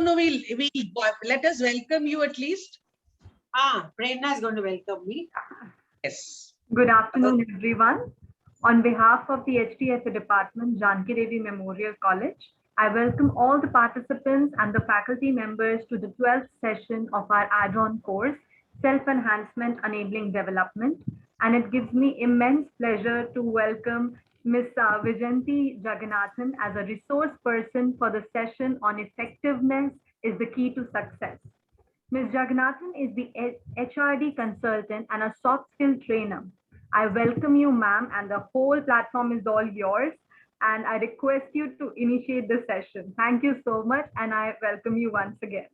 no. Let us welcome you at least. Prerna is going to welcome me. Yes. Good afternoon, everyone. On behalf of the HTSA Department, Janki Devi Memorial College, I welcome all the participants and the faculty members to the 12th session of our add-on course, Self-Enhancement Enabling Development. And it gives me immense pleasure to welcome Ms. Vijayanti Jagannathan as a resource person for the session on Effectiveness is the Key to Success. Ms. Jagannathan is the HRD consultant and a soft skill trainer. I welcome you, ma'am, and the whole platform is all yours. And I request you to initiate the session. Thank you so much, and I welcome you once again.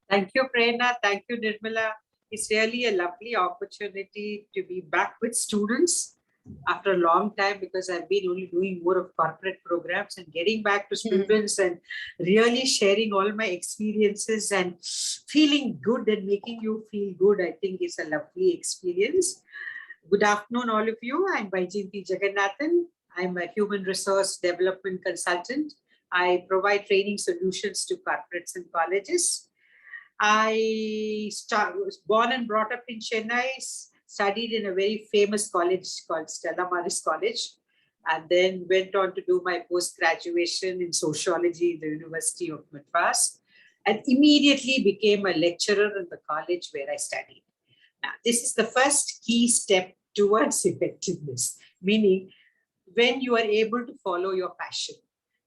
Thank you, Prerna. Thank you, Nirmala. It's really a lovely opportunity to be back with students after a long time, because I've been only doing more of corporate programs, and getting back to students and really sharing all my experiences and feeling good and making you feel good, I think is a lovely experience. Good afternoon, all of you. I'm Vijayanti Jagannathan. I'm a human resource development consultant. I provide training solutions to corporates and colleges. I was born and brought up in Chennai, studied in a very famous college called Stella Maris College, and then went on to do my post-graduation in sociology in the University of Madras, and immediately became a lecturer in the college where I studied. Now, this is the first key step towards effectiveness, meaning when you are able to follow your passion,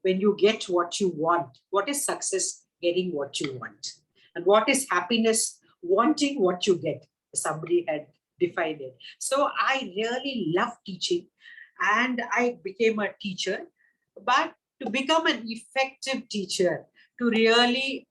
when you get what you want. What is success? Getting what you want. And what is happiness? Wanting what you get. Somebody had defined it. So I really love teaching, and I became a teacher. But to become an effective teacher, to really,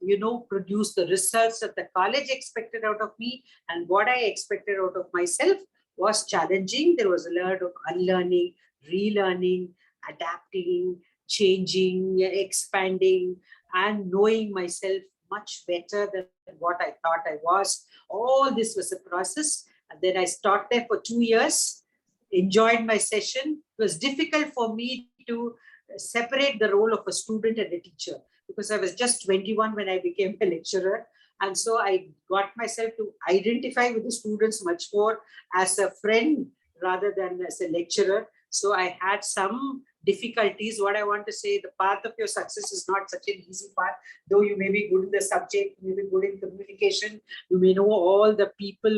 produce the results that the college expected out of me and what I expected out of myself was challenging. There was a lot of unlearning, relearning, adapting, changing, expanding, and knowing myself much better than what I thought I was. All this was a process. And then I taught there for 2 years, enjoyed my session. It was difficult for me to separate the role of a student and a teacher, because I was just 21 when I became a lecturer. And so I got myself to identify with the students much more as a friend rather than as a lecturer. So I had some difficulties. What I want to say, the path of your success is not such an easy path. Though you may be good in the subject, you may be good in communication, you may know all the people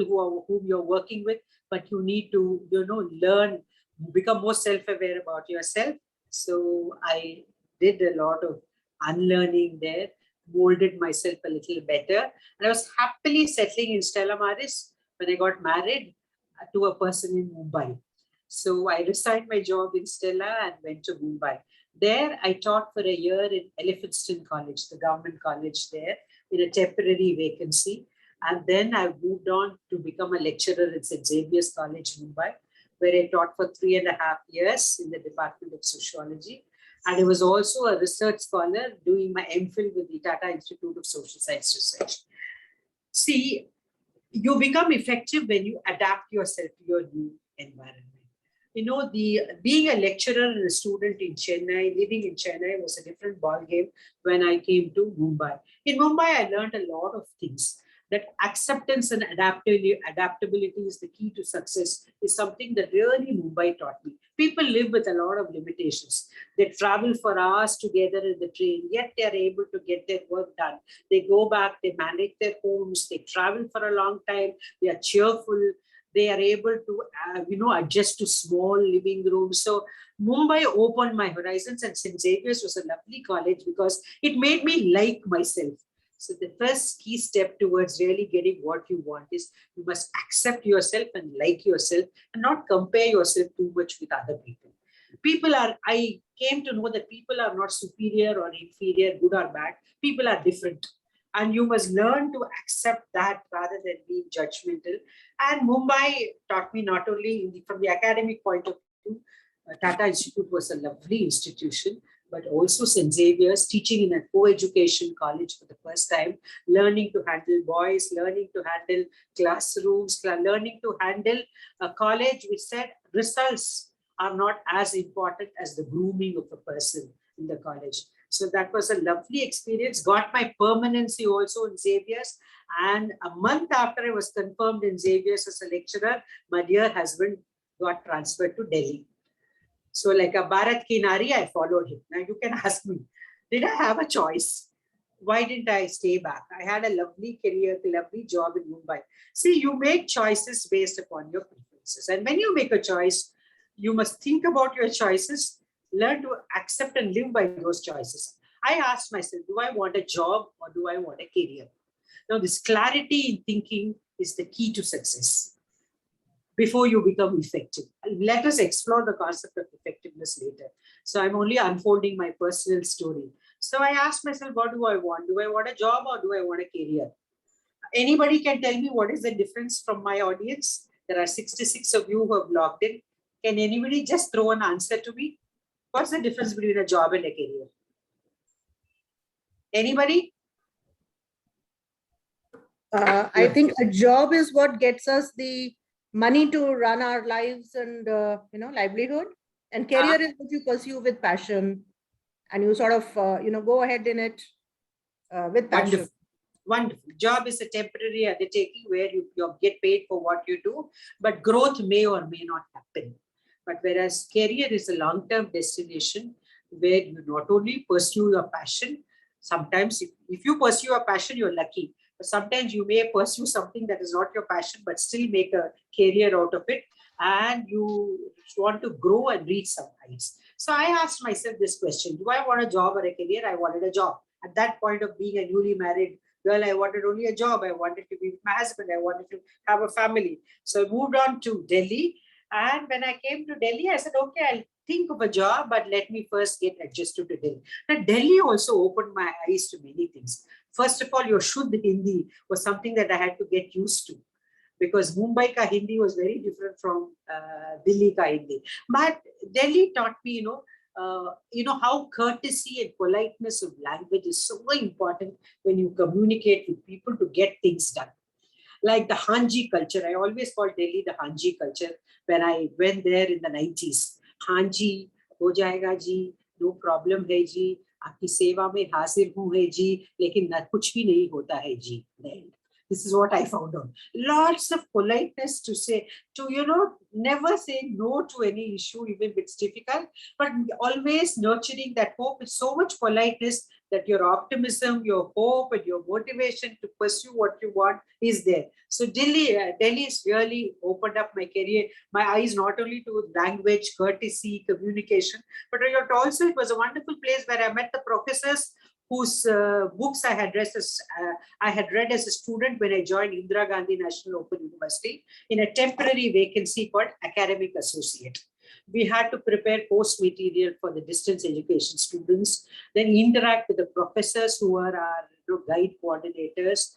whom you're working with, but you need to, learn, become more self-aware about yourself. So I did a lot of unlearning there, molded myself a little better. And I was happily settling in Stella Maris when I got married to a person in Mumbai. So I resigned my job in Stella and went to Mumbai. There, I taught for a year in Elphinstone College, the government college there, in a temporary vacancy. And then I moved on to become a lecturer at St. Xavier's College, Mumbai, where I taught for 3.5 years in the Department of Sociology. And I was also a research scholar doing my MPhil with the Tata Institute of Social Science Research. See, you become effective when you adapt yourself to your new environment. Being a lecturer and a student in Chennai, living in Chennai was a different ballgame when I came to Mumbai. In Mumbai, I learned a lot of things. That acceptance and adaptability is the key to success is something that really Mumbai taught me. People live with a lot of limitations. They travel for hours together in the train, yet they are able to get their work done. They go back, they manage their homes, they travel for a long time, they are cheerful. They are able to, adjust to small living rooms. So Mumbai opened my horizons, and St. Xavier's was a lovely college because it made me like myself. So the first key step towards really getting what you want is you must accept yourself and like yourself and not compare yourself too much with other people. I came to know that people are not superior or inferior, good or bad. People are different. And you must learn to accept that rather than being judgmental. And Mumbai taught me not only from the academic point of view, Tata Institute was a lovely institution, but also St. Xavier's, teaching in a co-education college for the first time, learning to handle boys, learning to handle classrooms, learning to handle a college which said results are not as important as the grooming of a person in the college. So that was a lovely experience. Got my permanency also in Xavier's. And a month after I was confirmed in Xavier's as a lecturer, my dear husband got transferred to Delhi. So like a Bharat Ki Nari, I followed him. Now you can ask me, did I have a choice? Why didn't I stay back? I had a lovely career, a lovely job in Mumbai. See, you make choices based upon your preferences. And when you make a choice, you must think about your choices, learn to accept and live by those choices. I asked myself, do I want a job or do I want a career? Now, this clarity in thinking is the key to success before you become effective. Let us explore the concept of effectiveness later. So I'm only unfolding my personal story. So I asked myself, what do I want? Do I want a job or do I want a career? Anybody can tell me what is the difference from my audience? There are 66 of you who have logged in. Can anybody just throw an answer to me? What's the difference between a job and a career? Anybody? I think a job is what gets us the money to run our lives and livelihood, and career is what you pursue with passion, and you sort of go ahead in it with passion. Wonderful. Job is a temporary undertaking where you get paid for what you do, but growth may or may not happen. But whereas career is a long-term destination where you not only pursue your passion, sometimes if you pursue your passion, you're lucky. But sometimes you may pursue something that is not your passion, but still make a career out of it. And you want to grow and reach some heights. So I asked myself this question, do I want a job or a career? I wanted a job. At that point of being a newly married girl, I wanted only a job. I wanted to be with my husband. I wanted to have a family. So I moved on to Delhi. And when I came to Delhi, I said, okay, I'll think of a job, but let me first get adjusted to Delhi. Now, Delhi also opened my eyes to many things. First of all, your Shuddh Hindi was something that I had to get used to, because Mumbai ka Hindi was very different from Delhi ka Hindi. But Delhi taught me, how courtesy and politeness of language is so important when you communicate with people to get things done. Like the Hanji culture, I always call Delhi the Hanji culture when I went there in the 90s. Hanji, ho jayega ji, no problem hai ji, आपकी सेवा में हाजिर हूँ है जी, लेकिन न कुछ भी नहीं होता है जी. This is what I found out. Lots of politeness to say, never say no to any issue, even if it's difficult, but always nurturing that hope with so much politeness that your optimism, your hope, and your motivation to pursue what you want is there. So Delhi's really opened up my career, my eyes not only to language, courtesy, communication, but also it was a wonderful place where I met the professors whose books I had read as a student when I joined Indira Gandhi National Open University in a temporary vacancy called academic associate. We had to prepare course material for the distance education students, then interact with the professors who are our guide coordinators,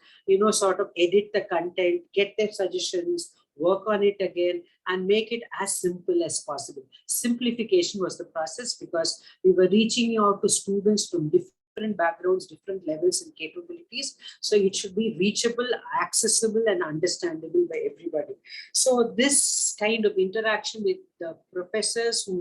sort of edit the content, get their suggestions, work on it again, and make it as simple as possible. Simplification was the process because we were reaching out to students from different backgrounds, different levels and capabilities. So it should be reachable, accessible, and understandable by everybody. So this kind of interaction with the professors who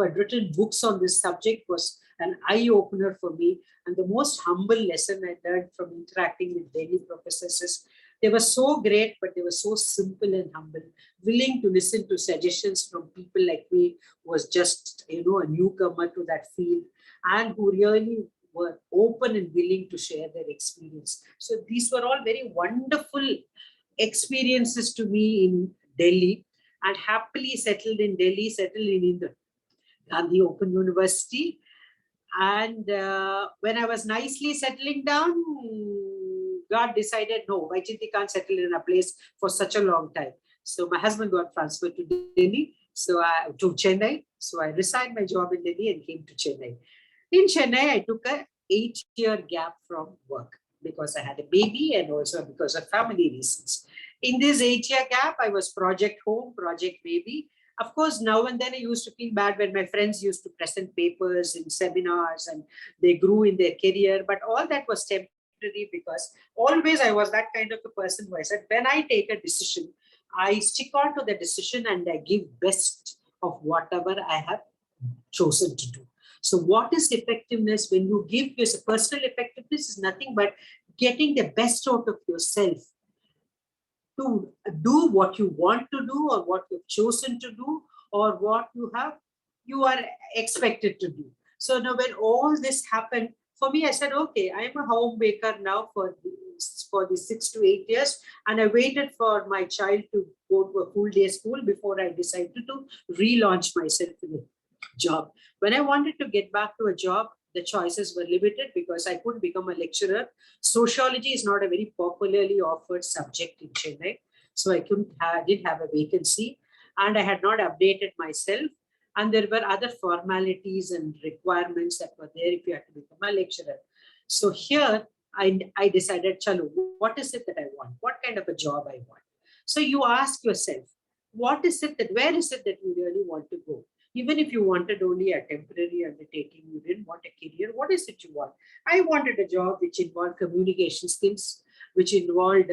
had written books on this subject was an eye-opener for me. And the most humble lesson I learned from interacting with Delhi professors is they were so great, but they were so simple and humble, willing to listen to suggestions from people like me, who was just, a newcomer to that field, and who really were open and willing to share their experience. So these were all very wonderful experiences to me in Delhi, and happily settled in Delhi, settled in Indira Gandhi Open University. And when I was nicely settling down, God decided, no, Vaijayanti can't settle in a place for such a long time. So my husband got transferred to Delhi, to Chennai. So I resigned my job in Delhi and came to Chennai. In Chennai, I took an 8-year gap from work because I had a baby and also because of family reasons. In this 8-year gap, I was project home, project baby. Of course, now and then I used to feel bad when my friends used to present papers in seminars and they grew in their career. But all that was temporary because always I was that kind of a person who I said, when I take a decision, I stick on to the decision and I give best of whatever I have chosen to do. So what is effectiveness? When you give your personal effectiveness is nothing but getting the best out of yourself to do what you want to do or what you've chosen to do or what you are expected to do. So now when all this happened, for me, I said, okay, I'm a homemaker now for the 6 to 8 years. And I waited for my child to go to a full day school before I decided to relaunch myself in a job. When I wanted to get back to a job, the choices were limited because I couldn't become a lecturer. Sociology is not a very popularly offered subject in Chennai. So I didn't have a vacancy and I had not updated myself. And there were other formalities and requirements that were there if you had to become a lecturer. So here I decided, chalo, what is it that I want? What kind of a job I want? So you ask yourself, where is it that you really want to go? Even if you wanted only a temporary undertaking, you didn't want a career, what is it you want? I wanted a job which involved communication skills, which involved,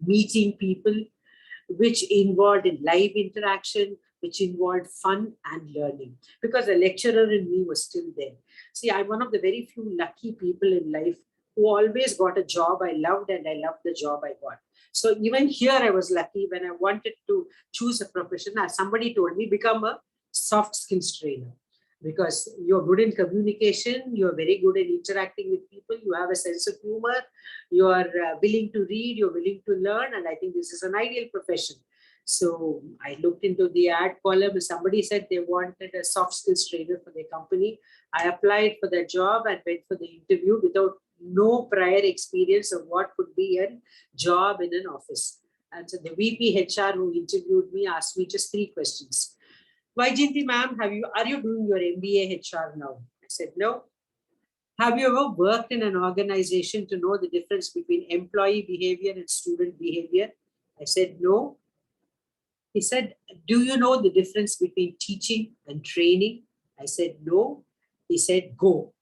meeting people, which involved in live interaction, which involved fun and learning, because the lecturer in me was still there. See, I'm one of the very few lucky people in life who always got a job I loved, and I loved the job I got. So even here I was lucky when I wanted to choose a profession. Somebody told me, become a soft skills trainer, because you're good in communication, you're very good in interacting with people, you have a sense of humor, you are willing to read, you're willing to learn, and I think this is an ideal profession. So I looked into the ad column and somebody said they wanted a soft skills trainer for their company. I applied for that job and went for the interview without no prior experience of what could be a job in an office. And so the VP HR who interviewed me asked me just 3 questions. Vaijayanti ma'am, are you doing your MBA HR now? I said, no. Have you ever worked in an organization to know the difference between employee behavior and student behavior? I said, no. He said, do you know the difference between teaching and training? I said, no. He said, go.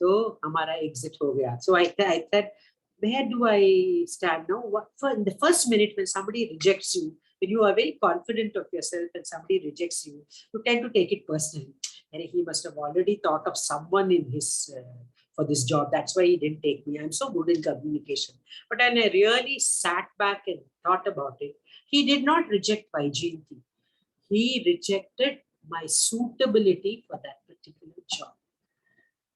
So, hamara exit ho gaya. So I said, where do I stand now? In the first minute when somebody rejects you, when you are very confident of yourself and somebody rejects you, you tend to take it personally. And he must have already thought of someone in his for this job. That's why he didn't take me. I'm so good in communication. But when I really sat back and thought about it, he did not reject Vaijayanti. He rejected my suitability for that particular job.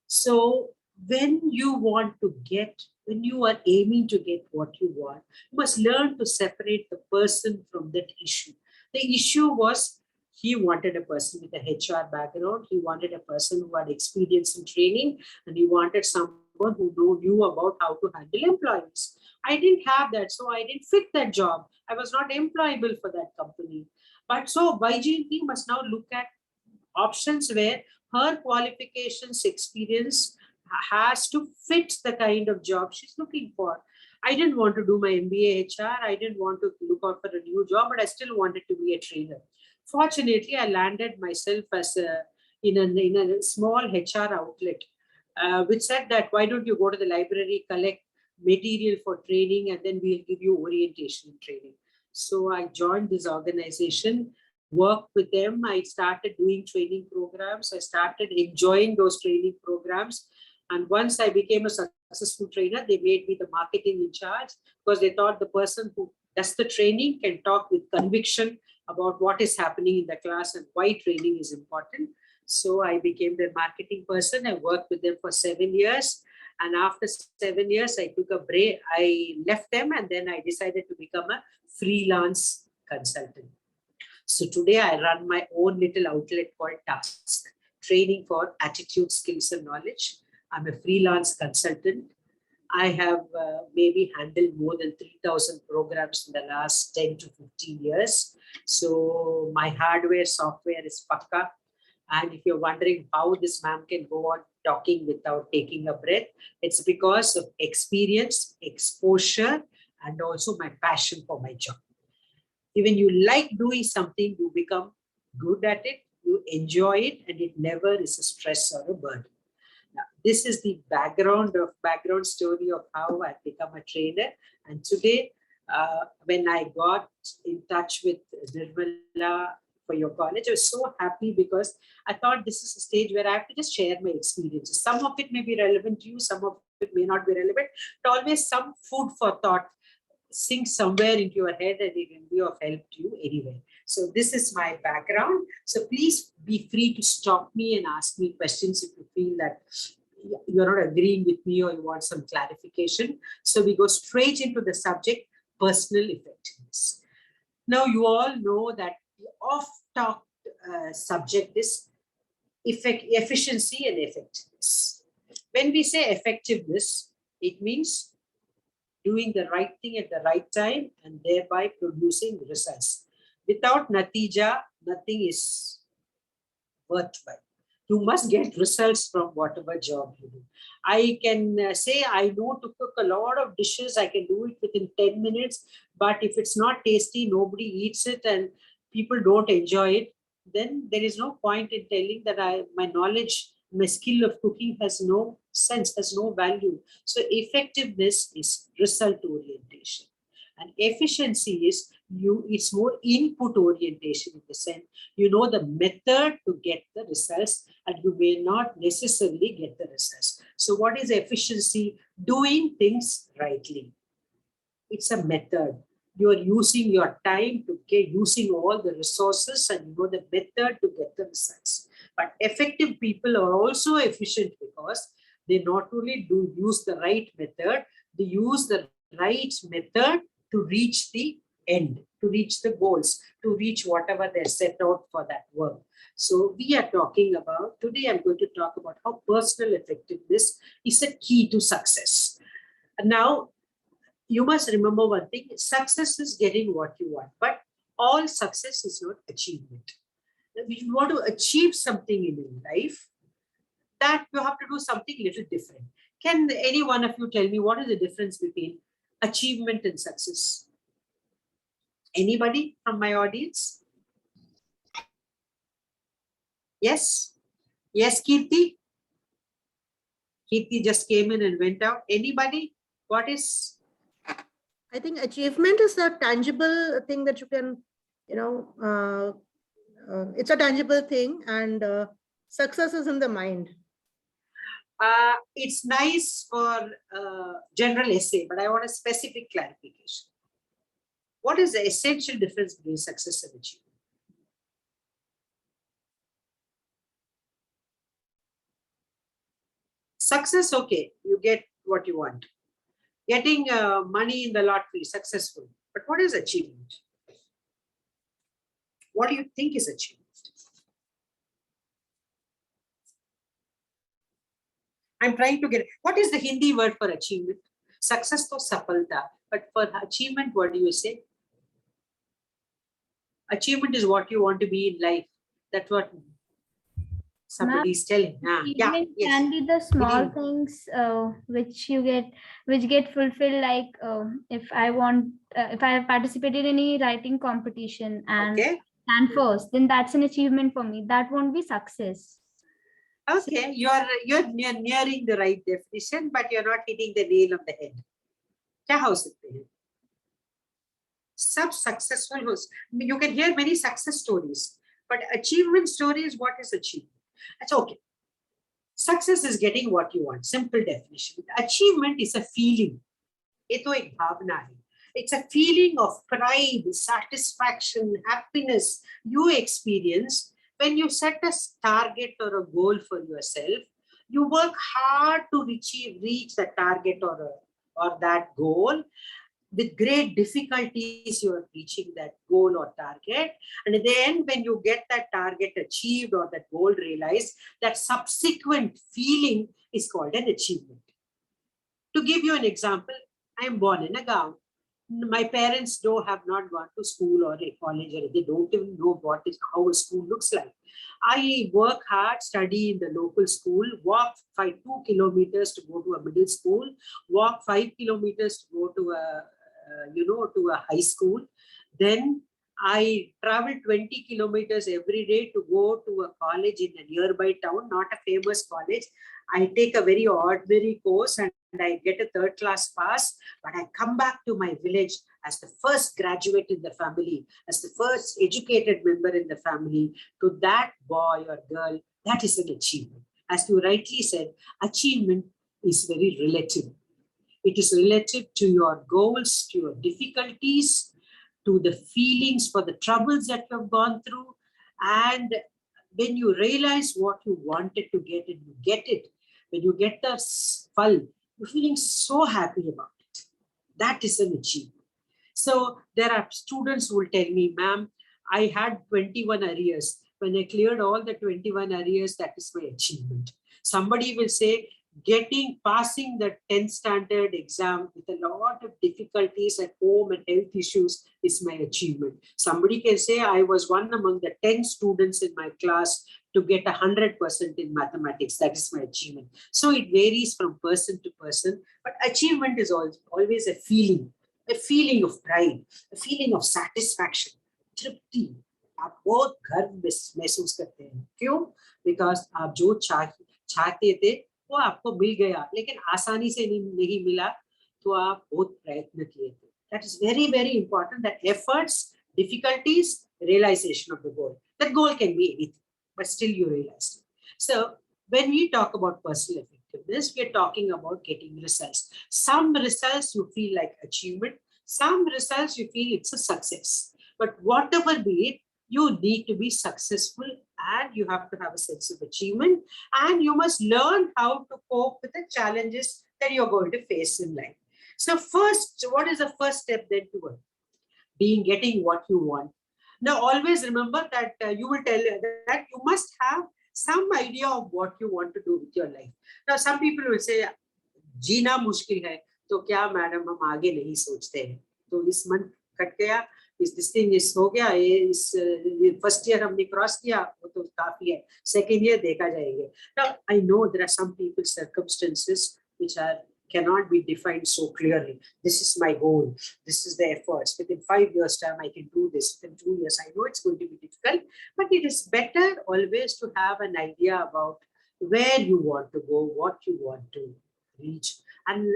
So when you are aiming to get what you want, you must learn to separate the person from that issue. The issue was, he wanted a person with a HR background. He wanted a person who had experience in training, and he wanted someone who knew about how to handle employees. I didn't have that, so I didn't fit that job. I was not employable for that company. But so Vaijayanti must now look at options where her qualifications, experience has to fit the kind of job she's looking for. I didn't want to do my MBA HR. I didn't want to look out for a new job, but I still wanted to be a trainer. Fortunately, I landed myself as in a small HR outlet, which said that, why don't you go to the library, collect material for training, and then we'll give you orientation and training. So I joined this organization, worked with them. I started doing training programs. I started enjoying those training programs. And once I became a successful trainer, they made me the marketing in charge, because they thought the person who does the training can talk with conviction about what is happening in the class and why training is important. So I became their marketing person. I worked with them for 7 years. And after 7 years, I took a break. I left them, and then I decided to become a freelance consultant. So today I run my own little outlet called Task, training for attitude, skills, and knowledge. I'm a freelance consultant. I have maybe handled more than 3,000 programs in the last 10 to 15 years. So my hardware, software is pakka. And if you're wondering how this ma'am can go on talking without taking a breath, it's because of experience, exposure, and also my passion for my job. Even you like doing something, you become good at it, you enjoy it, and it never is a stress or a burden. Now, this is the background story of how I become a trainer. And today, when I got in touch with Nirmala for your college. I was so happy because I thought this is a stage where I have to just share my experiences. Some of it may be relevant to you, some of it may not be relevant, but always some food for thought sink somewhere into your head and it can be of help to you anyway. So this is my background. So please be free to stop me and ask me questions if you feel that you're not agreeing with me or you want some clarification. So we go straight into the subject, personal effectiveness. Now you all know that the oft-talked subject is efficiency and effectiveness. When we say effectiveness, it means doing the right thing at the right time and thereby producing results. Without natija, nothing is worthwhile. You must get results from whatever job you do. I can say I know to cook a lot of dishes. I can do it within 10 minutes. But if it's not tasty, nobody eats it and people don't enjoy it, then there is no point in telling that my knowledge, my skill of cooking has no sense, has no value. So effectiveness is result orientation. And efficiency is it's more input orientation in the sense you know the method to get the results and you may not necessarily get the results. So what is efficiency? Doing things rightly. It's a method. You are using your time to get using all the resources and you know the method to get the results. But effective people are also efficient because they not only do use the right method, they use the right method to reach the end, to reach the goals, to reach whatever they're set out for that work. So we are talking about, today I'm going to talk about how personal effectiveness is a key to success. And now, you must remember one thing, success is getting what you want, but all success is not achievement. If you want to achieve something in your life, that you have to do something little different. Can any one of you tell me what is the difference between achievement and success? Anybody from my audience? Yes? Yes, Kirti? Kirti just came in and went out. Anybody? What is? I think achievement is a tangible thing that you can, it's a tangible thing, and success is in the mind. It's nice for general essay, but I want a specific clarification. What is the essential difference between success and achievement? Success, okay, you get what you want. Getting money in the lottery, successful. But what is achievement? What do you think is achievement? I'm trying to get it. What is the Hindi word for achievement? Success to sapalta. But for achievement, what do you say? Achievement is what you want to be in life. That's what somebody is telling. Achievement can be the small things which get fulfilled. Like if I have participated in any writing competition and first, then that's an achievement for me. That won't be success. Okay, you're nearing the right definition, but you're not hitting the nail on the head. Kya ho sakte hain? Sab successful host. You can hear many success stories, but achievement stories, what is achievement? That's okay. Success is getting what you want. Simple definition. Achievement is a feeling. It's a feeling of pride, satisfaction, happiness you experience when you set a target or a goal for yourself. You work hard to reach the target or that goal. With great difficulties, you are reaching that goal or target. And at the end, when you get that target achieved or that goal realized, that subsequent feeling is called an achievement. To give you an example, I am born in a gown. My parents have not gone to school or a college, or they don't even know how a school looks like. I work hard, study in the local school, walk 2 kilometers to go to a middle school, walk 5 kilometers to go to a high school. Then I travel 20 kilometers every day to go to a college in a nearby town, not a famous college. I take a very ordinary course and I get a 3rd class pass, but I come back to my village. as the first graduate in the family, as the first educated member in the family, to that boy or girl, that is an achievement. As you rightly said, achievement is very relative. It is relative to your goals, to your difficulties, to the feelings for the troubles that you have gone through. And when you realize what you wanted to get and you get it, when you get the phal, you're feeling so happy about it. That is an achievement. So there are students who will tell me, ma'am, I had 21 arrears. When I cleared all the 21 arrears, that is my achievement. Somebody will say, passing the 10th standard exam with a lot of difficulties at home and health issues is my achievement. Somebody can say, I was one among the 10 students in my class to get 100% in mathematics. That is my achievement. So it varies from person to person, but achievement is always a feeling of pride, a feeling of satisfaction, tripti. आप बहुत गर्व महसूस करते हैं. क्यों? Because आप जो चाहते थे वो आपको मिल गया, लेकिन आसानी से नहीं मिला, तो आप बहुत प्रयत्न किए थे. That is very, very important, that efforts, difficulties, realization of the goal. That goal can be anything, but still you realized it. So when we talk about personal effectiveness, we are talking about getting results. Some results you feel like achievement, some results you feel it's a success. But whatever be it, you need to be successful and you have to have a sense of achievement, and you must learn how to cope with the challenges that you're going to face in life. So first, what is the first step then toward getting what you want? Now, always remember that you will tell that you must have some idea of what you want to do with your life. Now, some people will say, जीना मुश्किल है, तो क्या madam हम आगे नहीं सोचते हैं? तो इस मन कट गया, this thing is हो गया, ये first year हमने cross किया, वो तो काफी है. Second year देखा जाएगा. Now, I know there are some people's circumstances which cannot be defined so clearly. This is my goal. This is the efforts. Within 5 years' time, I can do this. Within 2 years, I know it's going to be difficult, but it is better always to have an idea about where you want to go, what you want to reach, and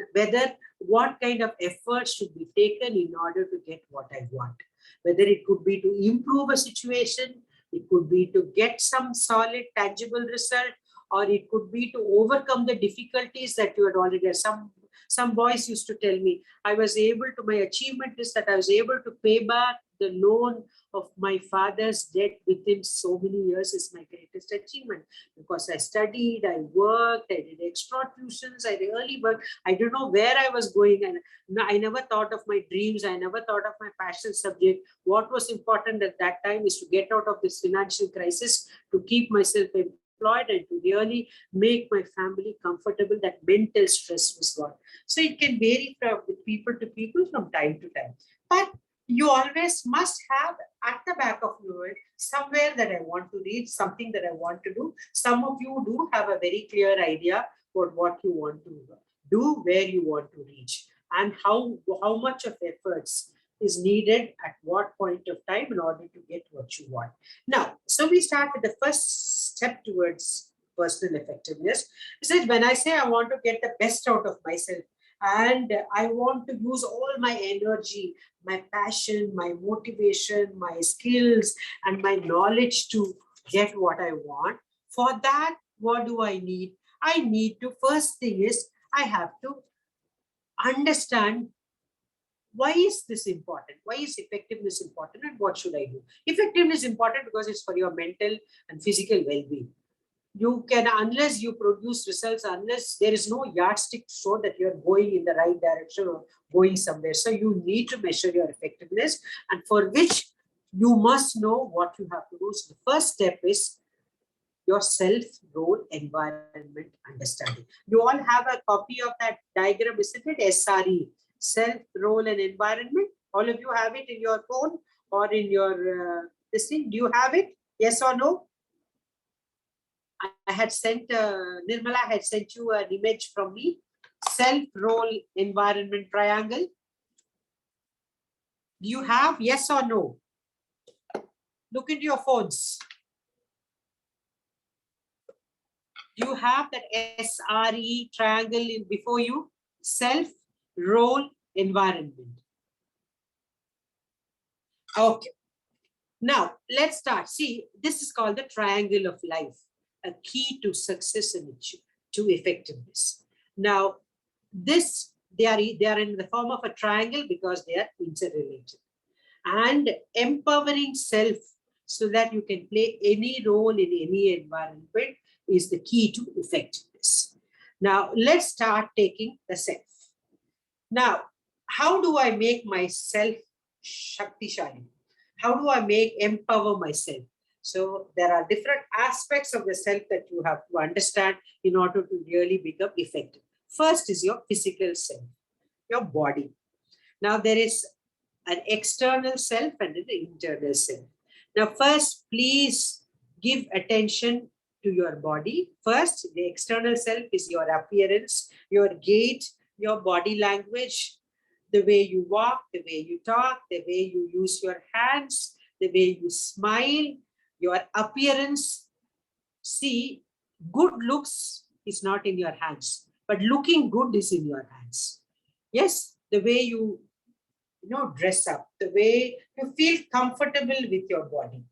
what kind of efforts should be taken in order to get what I want. Whether it could be to improve a situation, it could be to get some solid, tangible result, or it could be to overcome the difficulties that you had already had. Some boys used to tell me, my achievement is that I was able to pay back the loan of my father's debt within so many years is my greatest achievement, because I studied, I worked, I did extra tuitions, I really worked. I don't know where I was going, and I never thought of my dreams. I never thought of my passion subject. What was important at that time is to get out of this financial crisis, to keep myself employed, and to really make my family comfortable. That mental stress was gone. So it can vary from people to people from time to time. But you always must have at the back of your head somewhere that I want to reach, something that I want to do. Some of you do have a very clear idea about what you want to do, where you want to reach, and how much of efforts is needed at what point of time in order to get what you want. Now, so we start with the first step towards personal effectiveness. Is that when I say I want to get the best out of myself, and I want to use all my energy, my passion, my motivation, my skills, and my knowledge to get what I want. For that, what do I need? I need to, first thing is, I have to understand, why is this important? Why is effectiveness important, and what should I do? Effectiveness is important because it's for your mental and physical well-being. You can, unless you produce results, unless there is no yardstick to show that you're going in the right direction or going somewhere. So you need to measure your effectiveness, and for which you must know what you have to do. So the first step is your self-role environment understanding. You all have a copy of that diagram, isn't it? SRE, self-role and environment. All of you have it in your phone or in your this thing. Do you have it? Yes or no? I had sent, Nirmala had sent you an image from me, self-role environment triangle. Do you have, yes or no? Look into your phones. Do you have that SRE triangle before you? Self-role environment. Okay. Now, let's start. See, this is called the triangle of life, a key to success and to effectiveness. Now, they are in the form of a triangle because they are interrelated. And empowering self so that you can play any role in any environment is the key to effectiveness. Now, let's start taking the self. Now, how do I make myself Shaktishali? How do I empower myself? So there are different aspects of the self that you have to understand in order to really become effective. First is your physical self, your body. Now there is an external self and an internal self. Now first, please give attention to your body. First, the external self is your appearance, your gait, your body language, the way you walk, the way you talk, the way you use your hands, the way you smile, your appearance. See, good looks is not in your hands, but looking good is in your hands. Yes, the way you dress up, the way you feel comfortable with your body.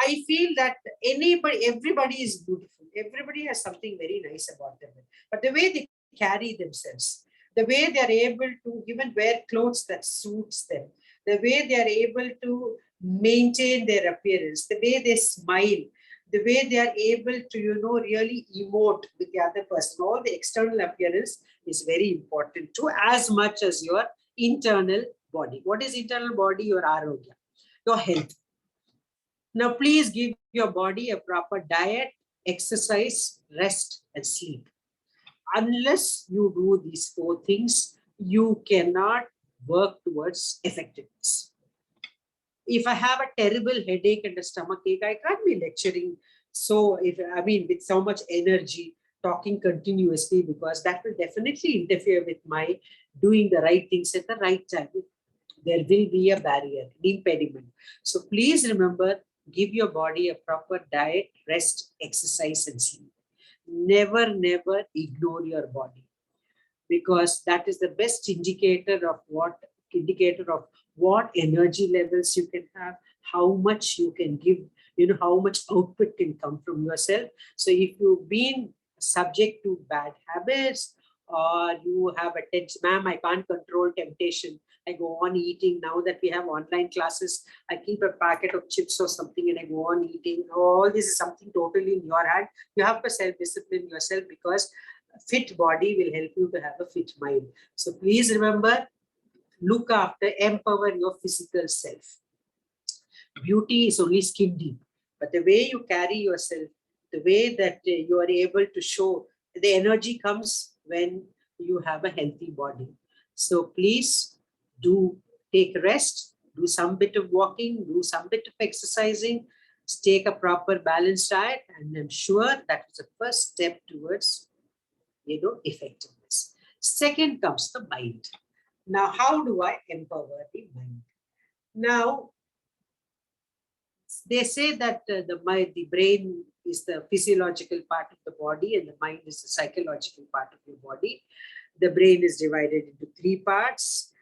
I feel that everybody is beautiful. Everybody has something very nice about them. But the way they carry themselves, the way they are able to even wear clothes that suits them, the way they are able to maintain their appearance, the way they smile, the way they are able to, really emote with the other person. All the external appearance is very important too, as much as your internal body. What is internal body? Your arogya, your health. Now, please give your body a proper diet, exercise, rest, and sleep. Unless you do these 4 things, you cannot work towards effectiveness. If I have a terrible headache and a stomach ache, I can't be lecturing with so much energy, talking continuously, because that will definitely interfere with my doing the right things at the right time. There will be a barrier, an impediment. So please remember, give your body a proper diet, rest, exercise, and sleep. Never, never ignore your body, because that is the best indicator of what energy levels you can have, how much you can give, how much output can come from yourself. So if you've been subject to bad habits, or you have a tension, ma'am, I can't control temptation, I go on eating. Now that we have online classes, I keep a packet of chips or something and I go on eating. All this is something totally in your hand. You have to self-discipline yourself, because a fit body will help you to have a fit mind. So please remember, look after, empower your physical self. Beauty is only skin deep, but the way you carry yourself, the way that you are able to show, the energy comes when you have a healthy body. So please do take rest, do some bit of walking, do some bit of exercising, take a proper balanced diet, and I'm sure that is the first step towards effectiveness. Second comes the mind. Now, how do I empower the mind? Now, they say that the brain is the physiological part of the body and the mind is the psychological part of your body. The brain is divided into 3 parts: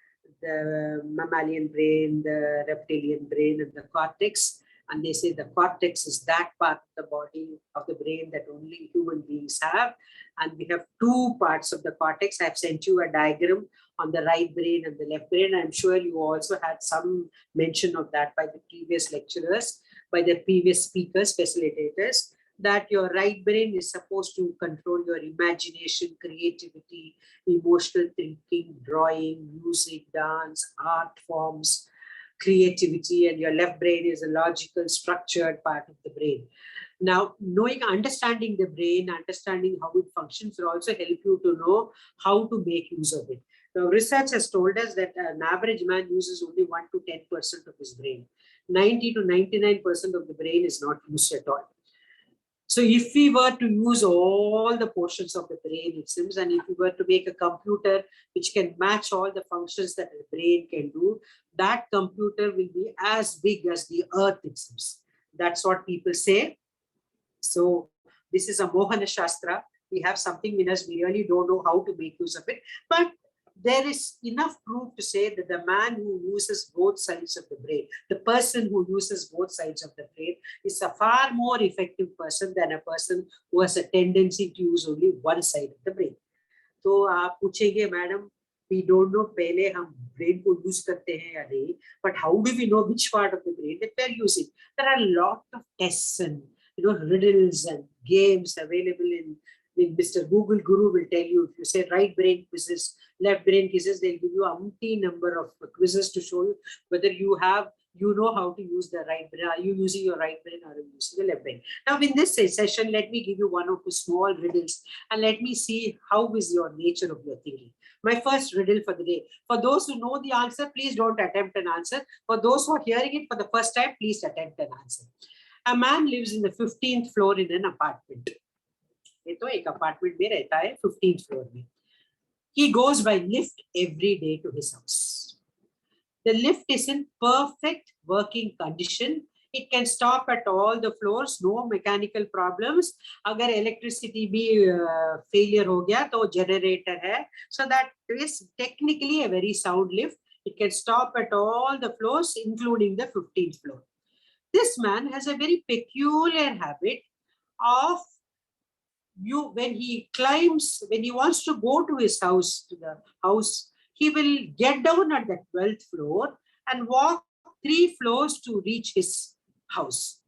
the mammalian brain, the reptilian brain, and the cortex. And they say the cortex is that part of the body, of the brain, that only human beings have. And we have 2 parts of the cortex. I've sent you a diagram on the right brain and the left brain. I'm sure you also had some mention of that by the previous lecturers, by the previous speakers, facilitators, that your right brain is supposed to control your imagination, creativity, emotional thinking, drawing, music, dance, art forms, creativity, and your left brain is a logical, structured part of the brain. Now, understanding the brain, understanding how it functions will also help you to know how to make use of it. Now, research has told us that an average man uses only 1 to 10% of his brain. 90 to 99% of the brain is not used at all. So if we were to use all the portions of the brain, it seems, and if we were to make a computer which can match all the functions that the brain can do, that computer will be as big as the earth, it seems. That's what people say. So this is a Mohana Shastra. We have something in us, we really don't know how to make use of it. But there is enough proof to say that the man who uses both sides of the brain, the person who uses both sides of the brain, is a far more effective person than a person who has a tendency to use only one side of the brain. तो आप पूछेंगे madam, we don't know पहले हम brain को use करते हैं या नहीं, but how do we know which part of the brain that we are using? There are a lot of tests and riddles and games available in Mr. Google Guru will tell you. If you say right brain quizzes, left brain quizzes, they'll give you a umpteen number of quizzes to show you whether you know how to use the right brain. Are you using your right brain or are you using the left brain? Now, in this session, let me give you one or two small riddles and let me see how is your nature of your thinking. My first riddle for the day. For those who know the answer, please don't attempt an answer. For those who are hearing it for the first time, please attempt an answer. A man lives in the 15th floor in an apartment. ये तो एक apartment में रहता है 15th floor में. He goes by lift every day to his house. The lift is in perfect working condition. It can stop at all the floors, no mechanical problems. अगर electricity भी failure हो गया तो generator है. So that is technically a very sound lift. It can stop at all the floors, including the 15th floor. This man has a very peculiar habit of when he wants to go to his house, he will get down at the 12th floor and walk 3 floors to reach his house.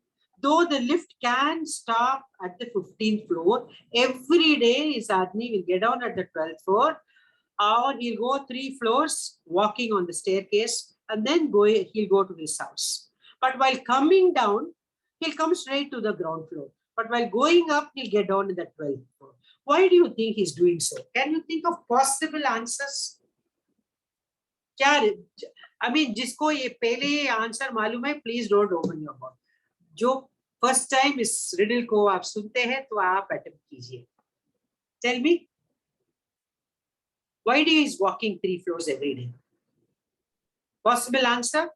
Though the lift can stop at the 15th floor, every day his admi will get down at the 12th floor, or he'll go 3 floors walking on the staircase, and then he'll go to his house. But while coming down, he'll come straight to the ground floor. But while going up, he'll get down in the 12th floor. Why do you think he's doing so? Can you think of possible answers? I mean, जिसको ये पहले answer मालूम है, please don't open your mouth. जो first time इस riddle को आप सुनते हैं, तो आप attempt कीजिए. Tell me, why do you is walking 3 floors every day? Possible answer?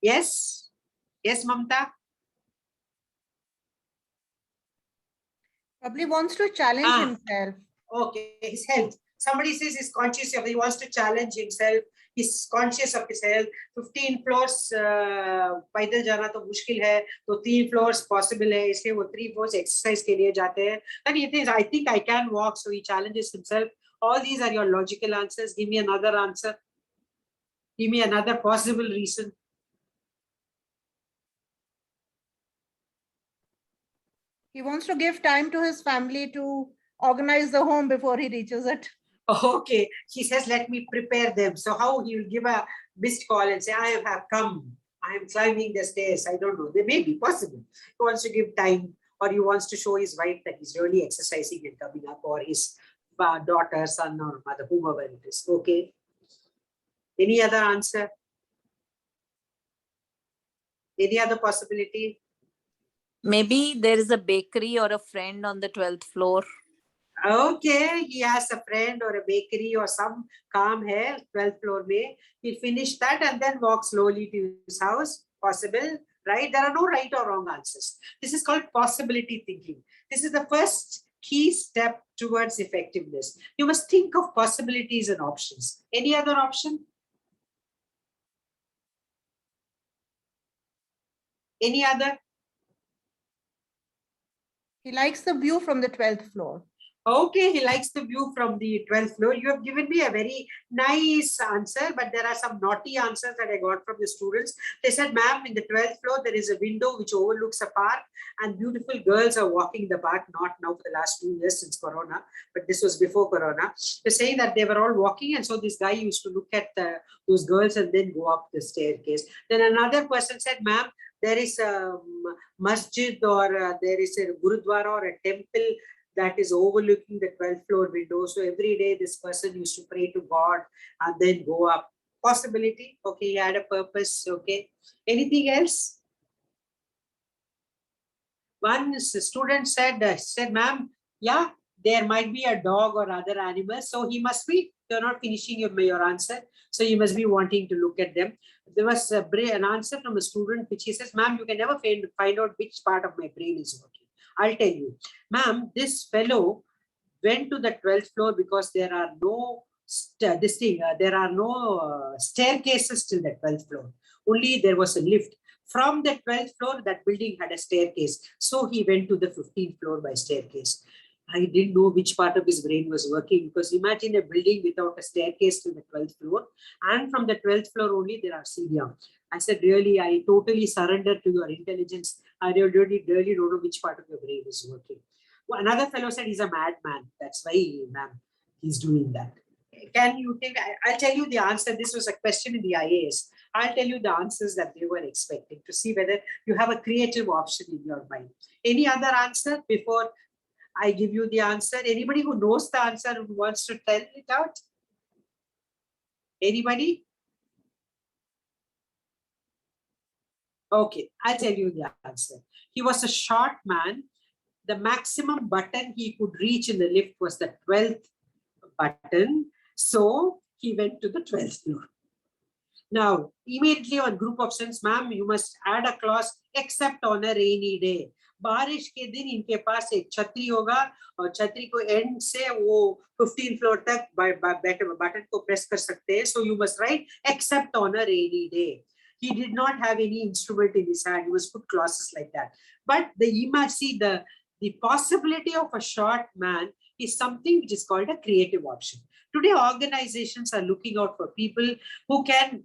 Yes? Yes, Mamta? Probably wants to challenge himself. Okay, his health. Somebody says he's conscious of, he wants to challenge himself. He's conscious of his health. 15 floors पैदल जाना तो मुश्किल है, तो 3 floors possible है, इसलिए वो 3 floors exercise के लिए जाते हैं. And he thinks, I think I can walk, so he challenges himself. All these are your logical answers. Give me another answer. Give me another possible reason. He wants to give time to his family to organize the home before he reaches it. Okay, he says, let me prepare them. So how he will give a missed call and say, I have come, I am climbing the stairs. I don't know. They may be possible. He wants to give time, or he wants to show his wife that he's really exercising and coming up, or his daughter, son, or mother, whomever it is. Okay. Any other answer? Any other possibility? Maybe there is a bakery or a friend on the 12th floor. Okay, he has a friend or a bakery or some काम है 12th floor में. He'll finish that and then walk slowly to his house. Possible, right? There are no right or wrong answers. This is called possibility thinking. This is the first key step towards effectiveness. You must think of possibilities and options. Any other option? Any other? He likes the view from the 12th floor. Okay, he likes the view from the 12th floor. You have given me a very nice answer, but there are some naughty answers that I got from the students. They said, ma'am, in the 12th floor, there is a window which overlooks a park and beautiful girls are walking the park, not now for the last 2 years since Corona, but this was before Corona. They're saying that they were all walking, and so this guy used to look at those girls and then go up the staircase. Then another person said, ma'am, there is a masjid or there is a gurudwara or a temple that is overlooking the 12th floor window. So every day this person used to pray to God and then go up. Possibility. Okay, he had a purpose. Okay. Anything else? One student said, ma'am, yeah, there might be a dog or other animals. So he must be, you're not finishing your answer. So you must be wanting to look at them. There was an answer from a student which he says, ma'am, you can never find out which part of my brain is working. I'll tell you, ma'am, this fellow, went to the 12th floor because there are no staircases till the 12th floor. Only there was a lift. From the 12th floor, that building had a staircase. So he went to the 15th floor by staircase. I didn't know which part of his brain was working, because imagine a building without a staircase to the 12th floor, and from the 12th floor only there are CDM. I said, really, I totally surrender to your intelligence. I really don't know which part of your brain is working. Well, another fellow said he's a madman. That's why, ma'am, he's doing that. Can you think? I'll tell you the answer. This was a question in the IAS. I'll tell you the answers that they were expecting, to see whether you have a creative option in your mind. Any other answer before I give you the answer? Anybody who knows the answer who wants to tell it out? Anybody? Okay, I'll tell you the answer. He was a short man. The maximum button he could reach in the lift was the 12th button. So he went to the 12th floor. Now, immediately on group options, ma'am, you must add a clause except on a rainy day. बारिश के दिन इनके पास एक छतरी होगा और छतरी को एंड से वो 15 फ्लोर तक बटन को प्रेस कर सकते हैं. So you must write except on a rainy day. He did not have any instrument in his hand. He was put clauses like that. But the image, see, the possibility of a short man is something which is called a creative option. Today, organizations are looking out for people who can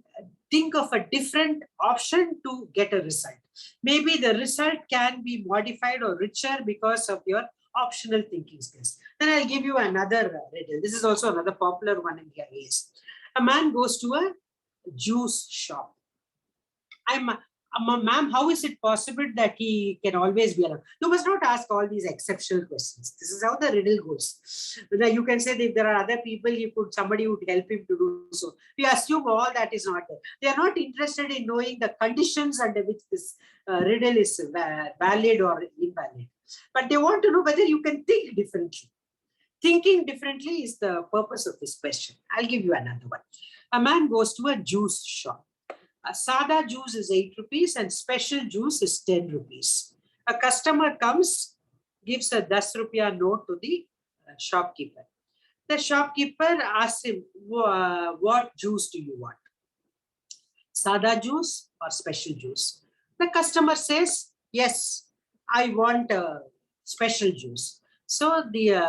think of a different option to get a result. Maybe the result can be modified or richer because of your optional thinking skills. Then I'll give you another riddle. This is also another popular one in the IAS. A man goes to a juice shop. Ma'am, how is it possible that he can always be around? You must not ask all these exceptional questions. This is how the riddle goes. You can say that if there are other people, somebody would help him to do so. We assume all that is not there. They are not interested in knowing the conditions under which this riddle is valid or invalid. But they want to know whether you can think differently. Thinking differently is the purpose of this question. I'll give you another one. A man goes to a juice shop. A sada juice is 8 rupees and special juice is 10 rupees. A customer comes, gives a 10 rupee note to the shopkeeper. The shopkeeper asks him, what juice do you want? Sada juice or special juice? The customer says, yes, I want a special juice. So the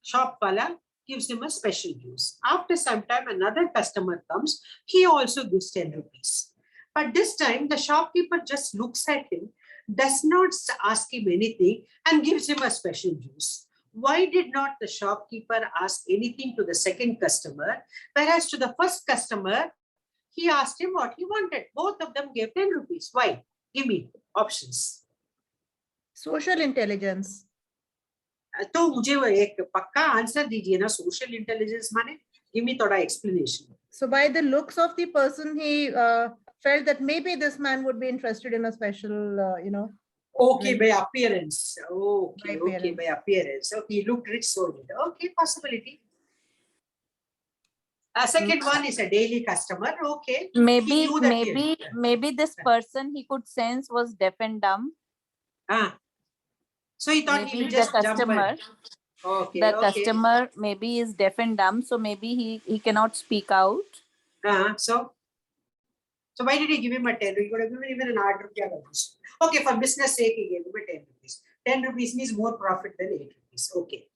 shopwala gives him a special juice. After some time, another customer comes. He also gives 10 rupees. But this time, the shopkeeper just looks at him, does not ask him anything, and gives him a special juice. Why did not the shopkeeper ask anything to the second customer, whereas to the first customer, he asked him what he wanted? Both of them gave 10 rupees. Why? Give me options. Social intelligence. तो मुझे वो एक पक्का answer दीजिए ना. Social intelligence माने? Give me थोड़ा explanation. So by the looks of the person, he felt that maybe this man would be interested in a special, Okay, by appearance. Okay, By okay, by appearance. Okay, he looked rich, so did. Okay, possibility. Second one is a daily customer. Okay. Maybe this person he could sense was deaf and dumb. So he thought he Maybe would just the jump customer. in. Okay. The okay. customer maybe is deaf and dumb, so maybe he cannot speak out. So why did he give him a 10? He could have given even an 8 rupees. Okay, for business sake, he gave him a 10 rupees. 10 rupees means more profit than 8 rupees. Okay.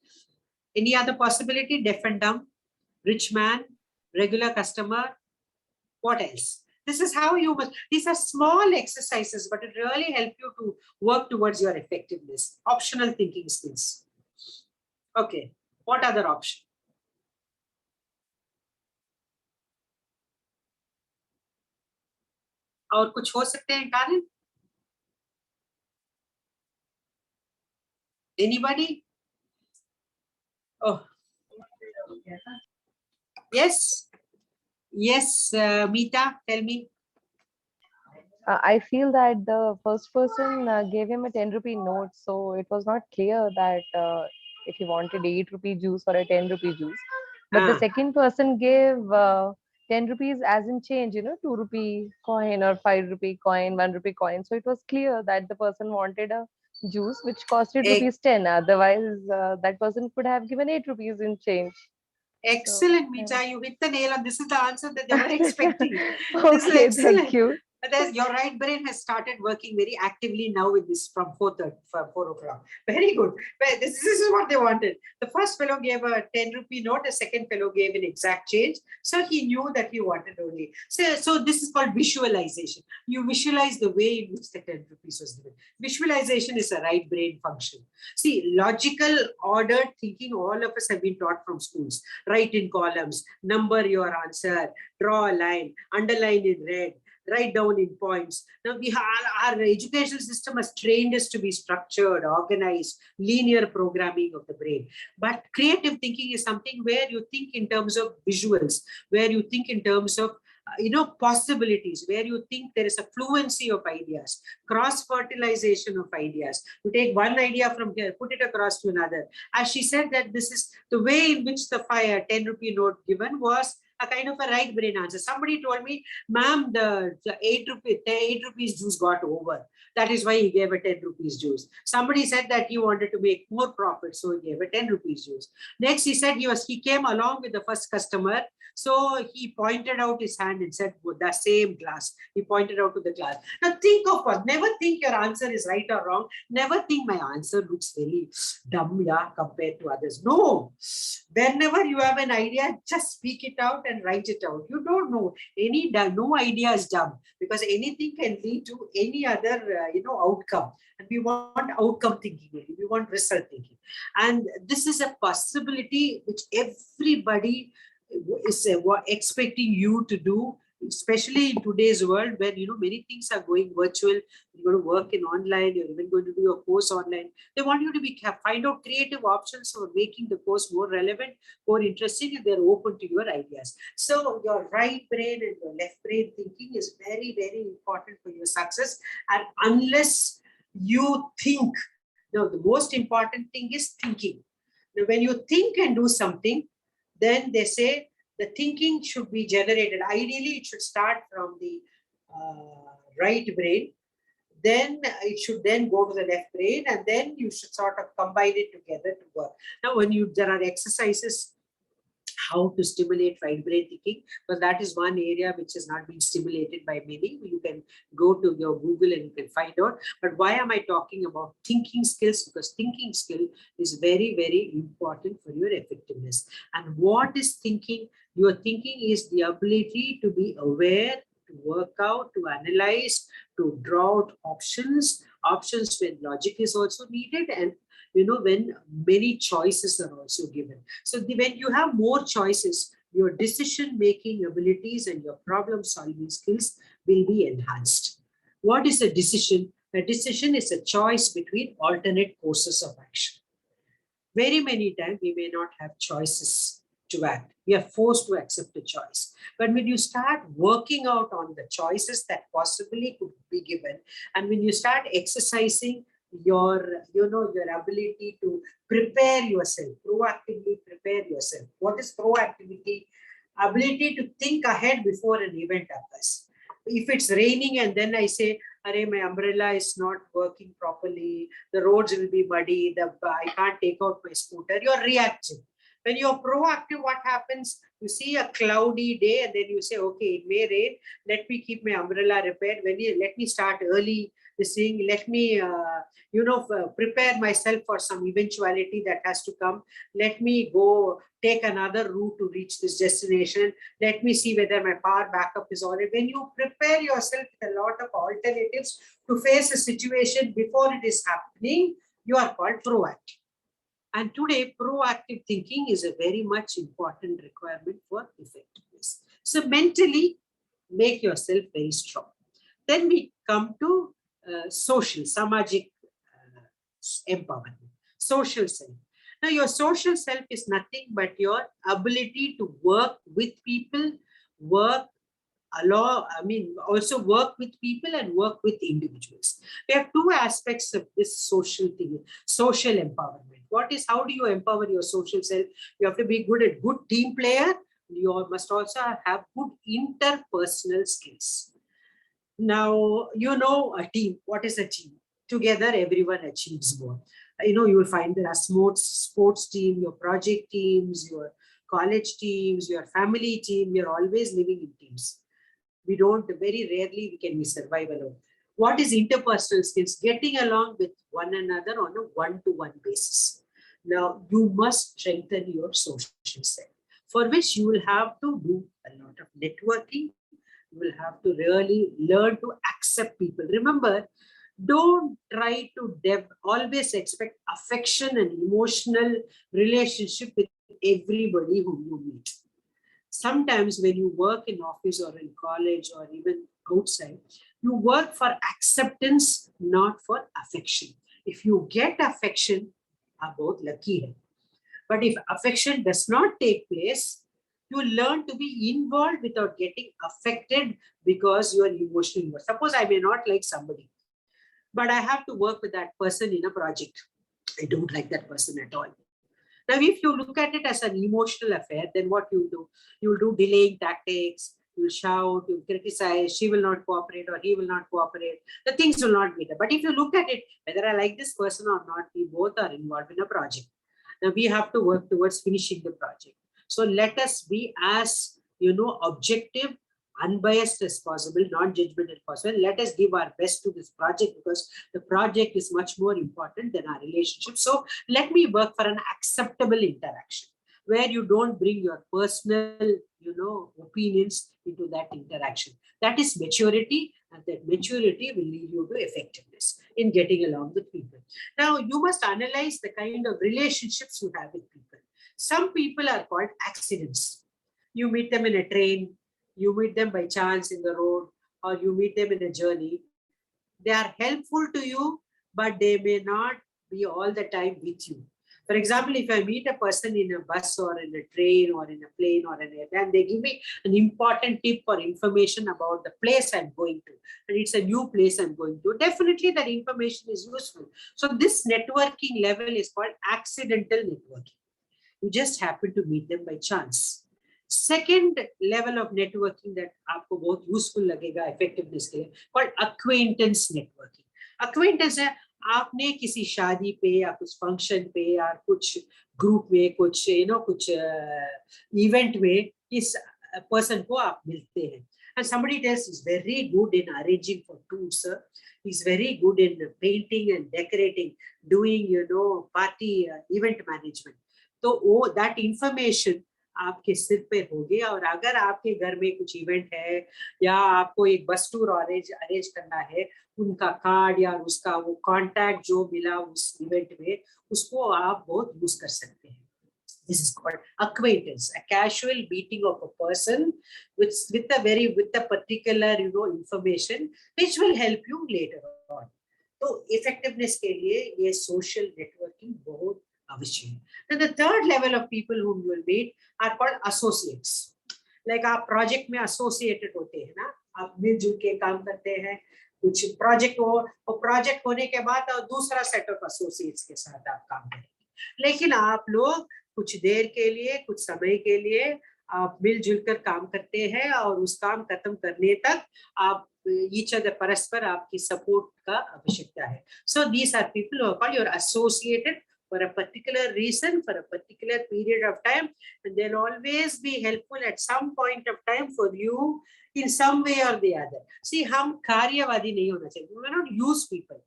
Any other possibility? Deaf and dumb, rich man, regular customer. What else? This is how you must. These are small exercises, but it really help you to work towards your effectiveness. Optional thinking skills. Okay. What other option? और कुछ हो सकते हैं कारण? Anybody? Oh. Yes. Yes, Meeta, tell me. I feel that the first person gave him a 10 rupee note, so it was not clear that if he wanted 8 rupee juice or a 10 rupee juice. But the second person gave 10 rupees as in change, 2 rupee coin or 5 rupee coin, 1 rupee coin. So it was clear that the person wanted a juice, which costed rupees 10. Otherwise, that person could have given 8 rupees in change. Excellent, So, Meeta. You hit the nail on. This is the answer that they were expecting. This is Okay, excellent. thank you. But your right brain has started working very actively now with this from 4 o'clock. Very good. But this is what they wanted. The first fellow gave a 10 rupee note. The second fellow gave an exact change. So he knew that he wanted only. So this is called visualization. You visualize the way in which the 10 rupees was given. Visualization is a right brain function. See, logical, ordered thinking, all of us have been taught from schools. Write in columns, number your answer, draw a line, underline in red, write down in points. Now our educational system has trained us to be structured, organized, linear programming of the brain. But creative thinking is something where you think in terms of visuals, where you think in terms of possibilities, where you think there is a fluency of ideas, cross-fertilization of ideas. You take one idea from here, put it across to another. As she said that this is the way in which the 10 rupee note given was a kind of a right brain answer. Somebody told me, ma'am, the 8 rupees juice got over. That is why he gave a 10 rupees juice. Somebody said that he wanted to make more profit, so he gave a 10 rupees juice. Next, he said he came along with the first customer. So he pointed out his hand and said, the same glass. He pointed out to the glass. Now think of what, never think your answer is right or wrong. Never think my answer looks very dumb, yeah, compared to others. No, whenever you have an idea, just speak it out and write it out. You don't know, no idea is dumb, because anything can lead to any other, outcome. And we want outcome thinking, we want result thinking. And this is a possibility which everybody is expecting you to do, especially in today's world where many things are going virtual. You're going to work in online, you're even going to do a course online. They want you to find out creative options for making the course more relevant, more interesting, and they're open to your ideas. So your right brain and your left brain thinking is very, very important for your success. And unless you think, the most important thing is thinking. Now, when you think and do something, then they say the thinking should be generated. Ideally, it should start from the right brain. Then it should then go to the left brain, and then you should sort of combine it together to work. Now, there are exercises how to stimulate right brain thinking, but that is one area which has not been stimulated by many. You can go to your Google and you can find out. But why am I talking about thinking skills? Because thinking skill is very, very important for your effectiveness. And what is thinking? Your thinking is the ability to be aware, to work out, to analyze, to draw out options when logic is also needed, and when many choices are also given. So when you have more choices, your decision-making abilities and your problem-solving skills will be enhanced. What is a decision? A decision is a choice between alternate courses of action. Very many times we may not have choices to act. We are forced to accept a choice. But when you start working out on the choices that possibly could be given, and when you start exercising your ability to prepare yourself, proactively prepare yourself. What is proactivity? Ability to think ahead before an event occurs. If it's raining and then I say, "Arey, my umbrella is not working properly, the roads will be muddy, I can't take out my scooter," you're reacting. When you're proactive, what happens? You see a cloudy day and then you say, okay, it may rain. Let me keep my umbrella repaired. Let me start early this thing. Let me, prepare myself for some eventuality that has to come. Let me go take another route to reach this destination. Let me see whether my power backup is already. When you prepare yourself with a lot of alternatives to face a situation before it is happening, you are called proactive. And today, proactive thinking is a very much important requirement for effectiveness. So mentally, make yourself very strong. Then we come to social, samajik empowerment, social self. Now, your social self is nothing but your ability to work with people, also work with people and work with individuals. We have two aspects of this social thing, social empowerment. How do you empower your social self? You have to be good team player. You must also have good interpersonal skills. Now, a team. What is a team? Together, everyone achieves more. You will find there are sports team, your project teams, your college teams, your family team. You're always living in teams. We don't, very rarely we survive alone. What is interpersonal skills? Getting along with one another on a one-to-one basis. Now, you must strengthen your social self, for which you will have to do a lot of networking. You will have to really learn to accept people. Remember, don't try to always expect affection and emotional relationship with everybody whom you meet. Sometimes when you work in office or in college or even outside, you work for acceptance, not for affection. If you get affection, are both lucky hai. But if affection does not take place, you learn to be involved without getting affected because you are emotionally involved. Suppose I may not like somebody, but I have to work with that person in a project. I don't like that person at all. Now, if you look at it as an emotional affair, then what you do? You'll do delaying tactics, you'll shout, you'll criticize, she will not cooperate or he will not cooperate. The things will not be there. But if you look at it, whether I like this person or not, we both are involved in a project. Now, we have to work towards finishing the project. So let us be as, objective, unbiased as possible, not judgmental as possible. Let us give our best to this project because the project is much more important than our relationship. So let me work for an acceptable interaction where you don't bring your personal, opinions into that interaction. That is maturity, and that maturity will lead you to effectiveness in getting along with people. Now, you must analyze the kind of relationships you have with people. Some people are called accidents. You meet them in a train, you meet them by chance in the road, or you meet them in a journey. They are helpful to you, but they may not be all the time with you. For example, if I meet a person in a bus or in a train or in a plane or an airplane, they give me an important tip or information about the place I'm going to, and it's a new place I'm going to, definitely that information is useful. So this networking level is called accidental networking. You just happen to meet them by chance. Second level of networking that आपको बहुत useful लगेगा effectiveness के लिए, called acquaintance networking. Acquaintance है आपने किसी शादी पे या कुछ फंक्शन पे या कुछ ग्रुप में कुछ कुछ इवेंट में इस पर्सन को आप मिलते हैं. And somebody else is very good in arranging for tours. He's very good in painting and decorating, doing party event management. तो वो that information आपके सिर पे होगी. और अगर आपके घर में कुछ इवेंट है या आपको एक बस टूर अरेंज करना है, उनका कार्ड या उसका वो कांटेक्ट जो मिला उस इवेंट में, उसको आप बहुत यूज कर सकते हैं. This is called acquaintance, a casual meeting of a person with a particular information which will help you later on. तो effectiveness के लिए ये social networking बहुत आवश्यक है. Then the third level of people whom you will meet are called associates. Like आप project में associated होते हैं ना, आप मिलजुल के काम करते हैं, कुछ project हो और project होने के बाद दूसरा set of associates के साथ आप काम करेंगे. लेकिन आप लोग कुछ देर के लिए, कुछ समय के लिए आप मिलजुल कर काम करते हैं और उस काम खत्म करने तक आप each other परस्पर आपकी support का आवश्यकता है. So these are people who are called your associated for a particular reason, for a particular period of time, and they'll always be helpful at some point of time for you in some way or the other. See, हम कार्यवादी नहीं होना चाहिए. We cannot use people.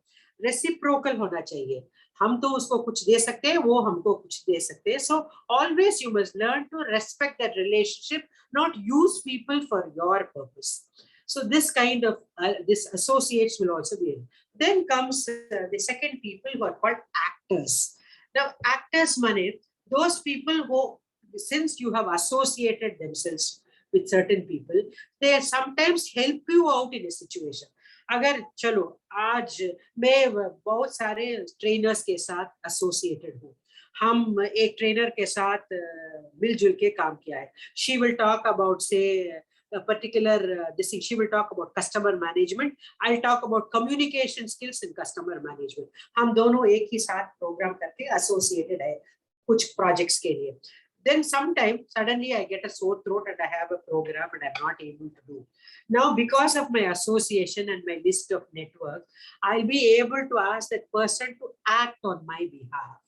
Reciprocal होना चाहिए. हम तो उसको कुछ दे सकते हैं, वो हमको कुछ दे सकते हैं. So always you must learn to respect that relationship, not use people for your purpose. So this kind of this associates will also be. Then comes the second people who are called actors. Now, actors money, those people who, since you have associated themselves with certain people, they sometimes help you out in a situation. अगर चलो आज मैं बहुत सारे trainers के साथ associated हूँ, हम एक ट्रेनर के साथ मिलजुल के काम किया है. She will talk about say a particular this thing. She will talk about customer management. I'll talk about communication skills in customer management. हम दोनों एक ही साथ प्रोग्राम करके एसोसिएटेड है कुछ प्रोजेक्ट्स के लिए. Then sometime suddenly I get a sore throat and I have a program and I'm not able to do. Now, because of my association and my list of network, I'll be able to ask that person to act on my behalf.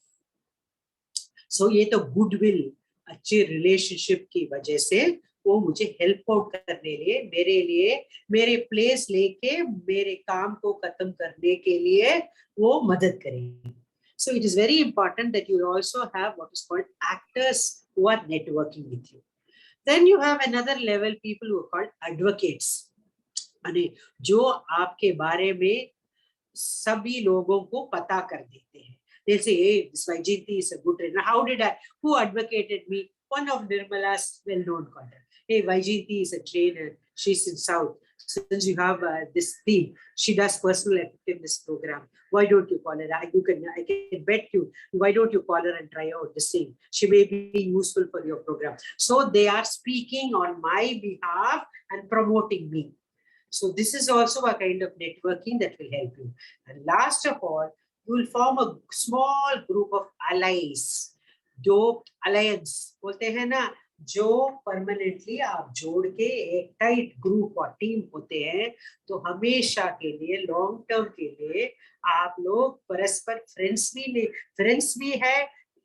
So ये तो goodwill, अच्छे relationship की वजह से वो मुझे help out करने लिए मेरे place लेके मेरे काम को खत्म करने के लिए वो मदद करेंगे. So it is very important that you also have what is called actors who are networking with you. Then you have another level, people who are called advocates. यानी जो आपके बारे में सभी लोगों को पता कर देते हैं. They'll say, hey, this Vaijayanti is a good trainer. How did who advocated me? One of Nirmala's well-known content. Hey, Vaijayanti is a trainer. She's in South. Since you have this theme, she does personal effectiveness program. Why don't you call her? I can bet you. Why don't you call her and try out the same? She may be useful for your program. So they are speaking on my behalf and promoting me. So this is also a kind of networking that will help you. And last of all, you will form a small group of allies. जो alliance बोलते हैं ना, जो permanently आप जोड़ के एक tight group और टीम होते हैं, तो हमेशा के लिए लॉन्ग टर्म के लिए आप लोग परस्पर फ्रेंड्स भी है,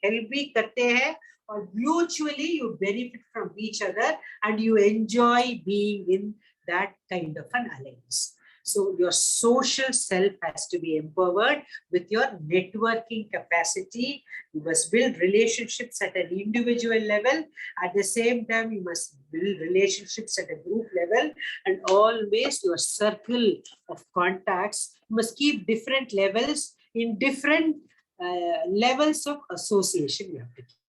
हेल्प भी करते हैं, और mutually you benefit from each other and you enjoy being in that kind of an alliance. So your social self has to be empowered with your networking capacity. You must build relationships at an individual level. At the same time, you must build relationships at a group level, and always your circle of contacts must keep different levels in different levels of association you have to keep.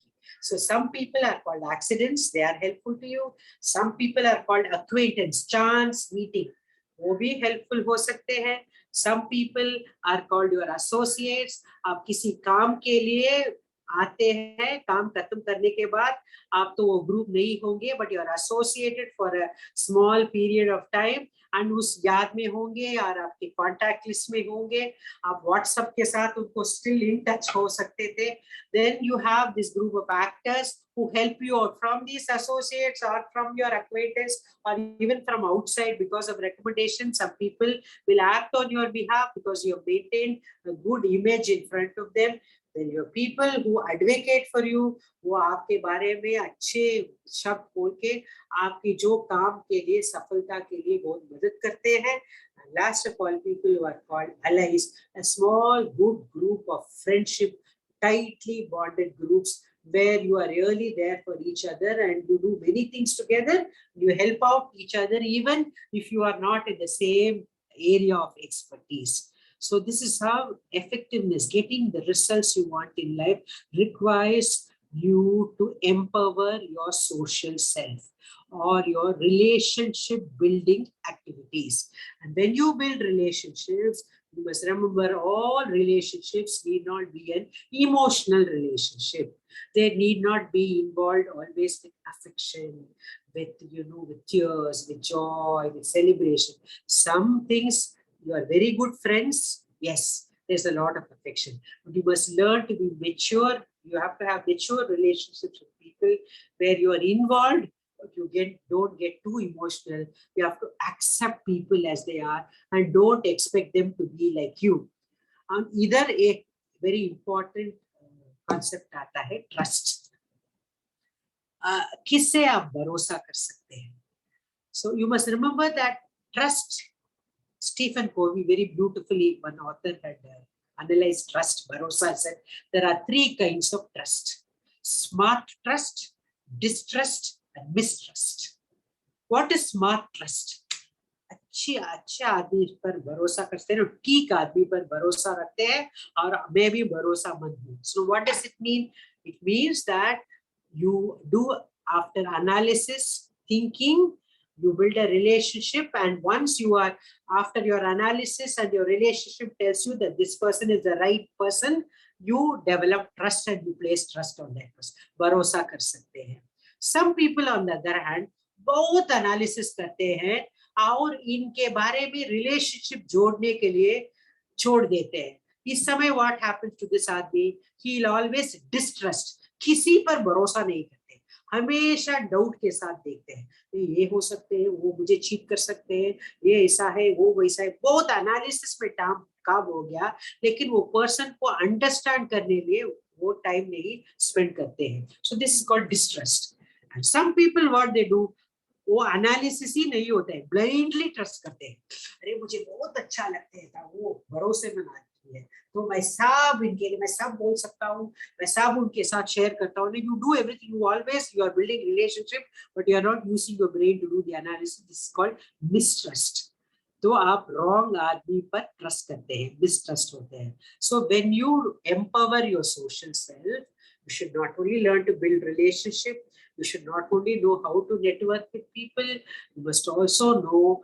So some people are called accidents, they are helpful to you. Some people are called acquaintance, chance meeting, वो भी helpful हो सकते हैं. Some people are called your associates. आप किसी काम के लिए आते हैं, काम खत्म करने के बाद आप तो वो ग्रुप नहीं होंगे, but you are associated for a small period of time and उस याद में होंगे और आपके contact list में होंगे. आप WhatsApp के साथ उनको still in touch हो सकते थे. Then you have this group of actors who help you out from these associates or from your acquaintance or even from outside because of recommendations. Some people will act on your behalf because you have maintained a good image in front of them. Then your people who advocate for you, वो आपके बारे में अच्छे शब्द बोल के आपकी जो काम के लिए सफलता के लिए बहुत मदद करते हैं. And last of all, people who are called allies, a small good group of friendship, tightly bonded groups where you are really there for each other and you do many things together. You help out each other even if you are not in the same area of expertise. So this is how effectiveness, getting the results you want in life, requires you to empower your social self or your relationship building activities. And when you build relationships, you must remember all relationships need not be an emotional relationship. They need not be involved always with affection, with, with tears, with joy, with celebration. Some things, you are very good friends. Yes, there's a lot of affection, but you must learn to be mature. You have to have mature relationships with people where you are involved, but you don't get too emotional. You have to accept people as they are and don't expect them to be like you. Either a very important concept आता है trust. किससे आप भरोसा कर सकते हैं? So you must remember that trust. Stephen Covey very beautifully, one author had analyzed trust. Bharosa said there are three kinds of trust: smart trust, distrust, and mistrust. What is smart trust? अच्छे आदमी पर भरोसा करते हैं, ठीक आदमी पर भरोसा रखते हैं और मैं भी भरोसामंद हूँ. So what does it mean? It means that you do after analysis, thinking, you build a relationship, and once you are after your analysis and your relationship tells you that this person is the right person, you develop trust and you place trust on that person. भरोसा कर सकते हैं. Some people on the other hand बहुत analysis करते हैं और इनके बारे में relationship जोड़ने के लिए छोड़ देते हैं. इस समय what happens to this आदमी? He will always distrust. किसी पर भरोसा नहीं करते. हमेशा डाउट के साथ देखते हैं, ये हो सकते हैं, वो मुझे चीट कर सकते हैं, ये ऐसा है, वो वैसा है, बहुत एनालिसिस में काम हो गया, लेकिन वो पर्सन को अंडरस्टैंड करने लिए वो टाइम नहीं स्पेंड करते हैं. So this is called distrust. And some people what they do, वो एनालिसिस ही नहीं होता है, ब्लाइंडली ट्रस्ट करते हैं. अरे मुझे बहुत अच्छा लगता है, वो भरोसेमंद आदमी है, तो मैं सब इनके लिए मैं सब बोल सकता हूँ, मैं सब उनके साथ शेयर करता हूँ. You do everything, you always you are building relationship, but you are not using your brain to do the analysis. This is called mistrust. तो आप रॉन्ग आदमी पर ट्रस्ट करते हैं, मिसट्रस्ट होते हैं. So when you empower your social self, you should not only learn to build relationship, you should not only know how to network with people, you must also know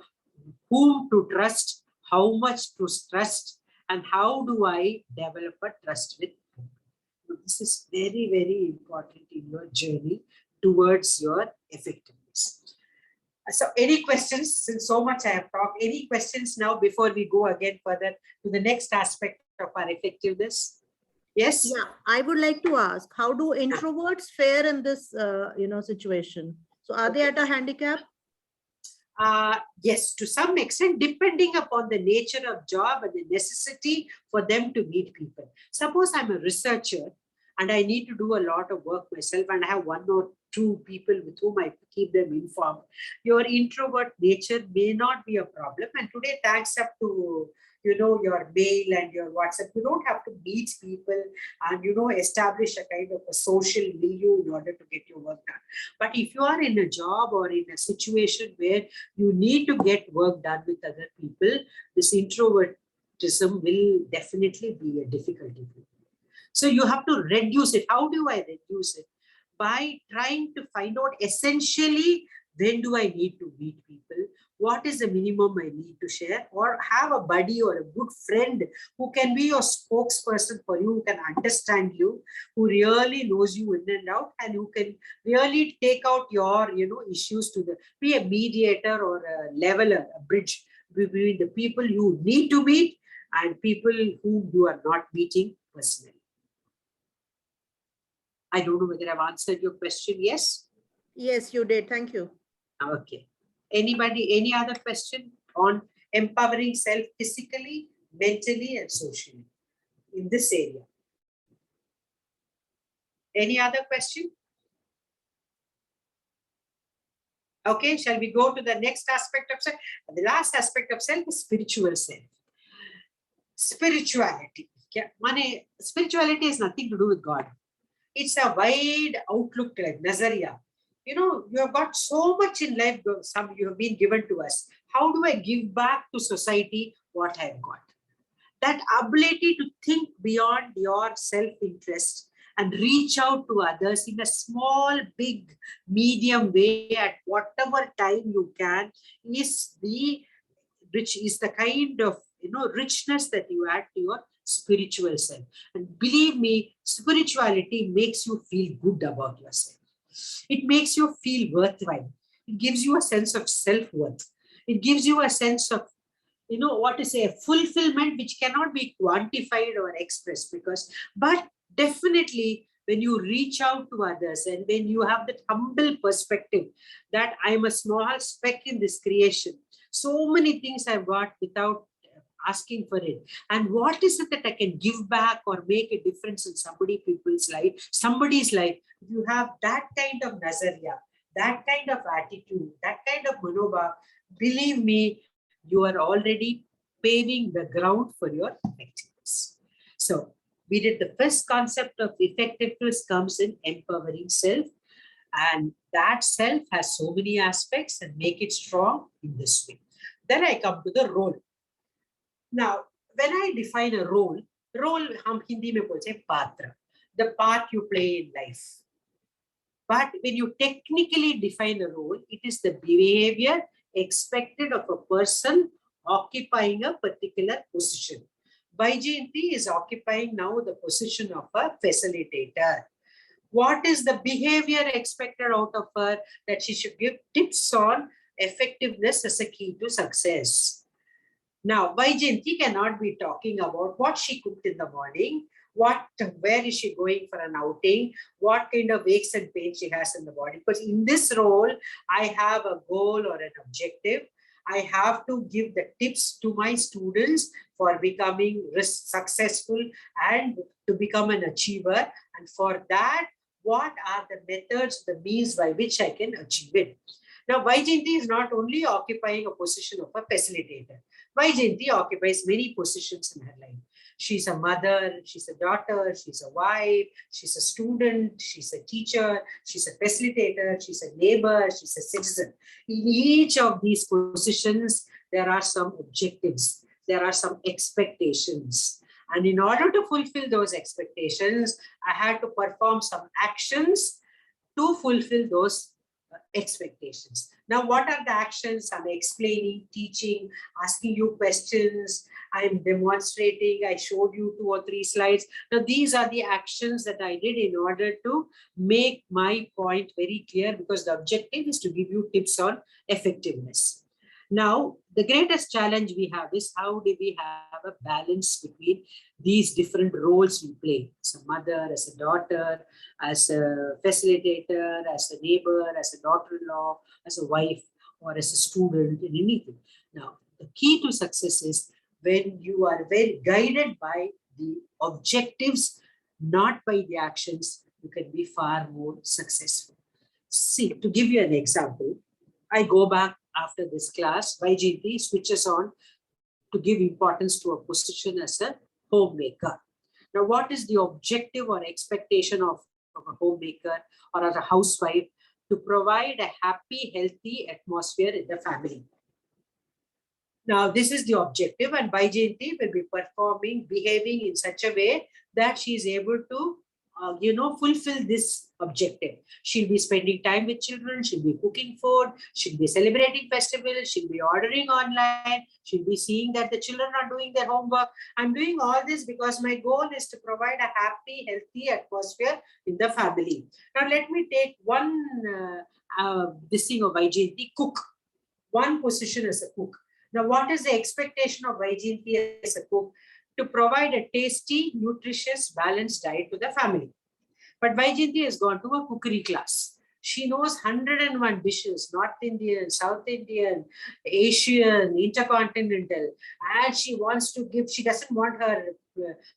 whom to trust, how much to trust, and how do I develop a trust with people. This is very, very important in your journey towards your effectiveness. So any questions? Since so much I have talked, any questions now before we go again further to the next aspect of our effectiveness? Yes. Yeah, I would like to ask, how do introverts fare in this, situation? So are they at a handicap? Yes, to some extent, depending upon the nature of job and the necessity for them to meet people. Suppose I'm a researcher and I need to do a lot of work myself, and I have one or two people with whom I keep them informed. Your introvert nature may not be a problem. And today, thanks up to your mail and your WhatsApp, you don't have to meet people and establish a kind of a social milieu in order to get your work done. But if you are in a job or in a situation where you need to get work done with other people, this introvertism will definitely be a difficulty for you. So you have to reduce it. How do I reduce it? By trying to find out essentially, when do I need to meet people? What is the minimum I need to share? Or have a buddy or a good friend who can be your spokesperson for you, who can understand you, who really knows you in and out, and who can really take out your issues to be a mediator or a leveler, a bridge between the people you need to meet and people whom you are not meeting personally. I don't know whether I've answered your question. Yes? Yes, you did. Thank you. Okay. Anybody, any other question on empowering self physically, mentally, and socially in this area? Any other question? Okay, shall we go to the next aspect of self? The last aspect of self is spiritual self. Spirituality. Spirituality has nothing to do with God. It's a wide outlook, like Nazariya. You have got so much in life, some you have been given to us. How do I give back to society what I've got? That ability to think beyond your self-interest and reach out to others in a small, big, medium way at whatever time you can is the kind of richness that you add to your spiritual self. And believe me, spirituality makes you feel good about yourself. It makes you feel worthwhile. It gives you a sense of self-worth. It gives you a sense of, a fulfillment which cannot be quantified or expressed but definitely when you reach out to others and when you have that humble perspective that I'm a small speck in this creation, so many things I've got without asking for it. And what is it that I can give back or make a difference in somebody's life? If you have that kind of nazariya, that kind of attitude, that kind of manobha, believe me, you are already paving the ground for your effectiveness. So we did the first concept of effectiveness comes in empowering self. And that self has so many aspects and make it strong in this way. Then I come to the role. Now, when I define a role, hum Hindi mein bolte hain patra, the part you play in life. But when you technically define a role, it is the behavior expected of a person occupying a particular position. Vaijayanti is occupying now the position of a facilitator. What is the behavior expected out of her? That she should give tips on effectiveness as a key to success. Now, Vaijayanti cannot be talking about what she cooked in the morning where is she going for an outing, what kind of aches and pains she has in the body. Because in this role, I have a goal or an objective. I have to give the tips to my students for becoming successful and to become an achiever. And for that, what are the methods, the means by which I can achieve it? Now, Vaijayanti is not only occupying a position of a facilitator. Vaijayanti occupies many positions in her life. She's a mother, she's a daughter, she's a wife, she's a student, she's a teacher, she's a facilitator, she's a neighbor, she's a citizen. In each of these positions, there are some objectives, there are some expectations. And in order to fulfill those expectations, I had to perform some actions to fulfill those expectations. Now, what are the actions? I'm explaining, teaching, asking you questions. I'm demonstrating. I showed you 2 or 3 slides. Now, these are the actions that I did in order to make my point very clear, because the objective is to give you tips on effectiveness. Now, the greatest challenge we have is how do we have a balance between these different roles we play as a mother, as a daughter, as a facilitator, as a neighbor, as a daughter-in-law, as a wife, or as a student in anything. Now, the key to success is when you are very guided by the objectives, not by the actions, you can be far more successful. See, to give you an example, I go back after this class, Vaijayanti switches on to give importance to a position as a homemaker. Now, what is the objective or expectation of a homemaker or as a housewife? To provide a happy, healthy atmosphere in the family. Now, this is the objective, and Vaijayanti will be performing, behaving in such a way that she is able to fulfill this objective. She'll be spending time with children, she'll be cooking food, she'll be celebrating festivals, she'll be ordering online, she'll be seeing that the children are doing their homework. I'm doing all this because my goal is to provide a happy, healthy atmosphere in the family. Now, let me take one this thing of Vaijayanti, cook. One position as a cook. Now, what is the expectation of Vaijayanti as a cook? To provide a tasty, nutritious, balanced diet to the family. But Vaijayanti has gone to a cookery class. She knows 101 dishes, North Indian, South Indian, Asian, intercontinental, and she wants to give, she doesn't want her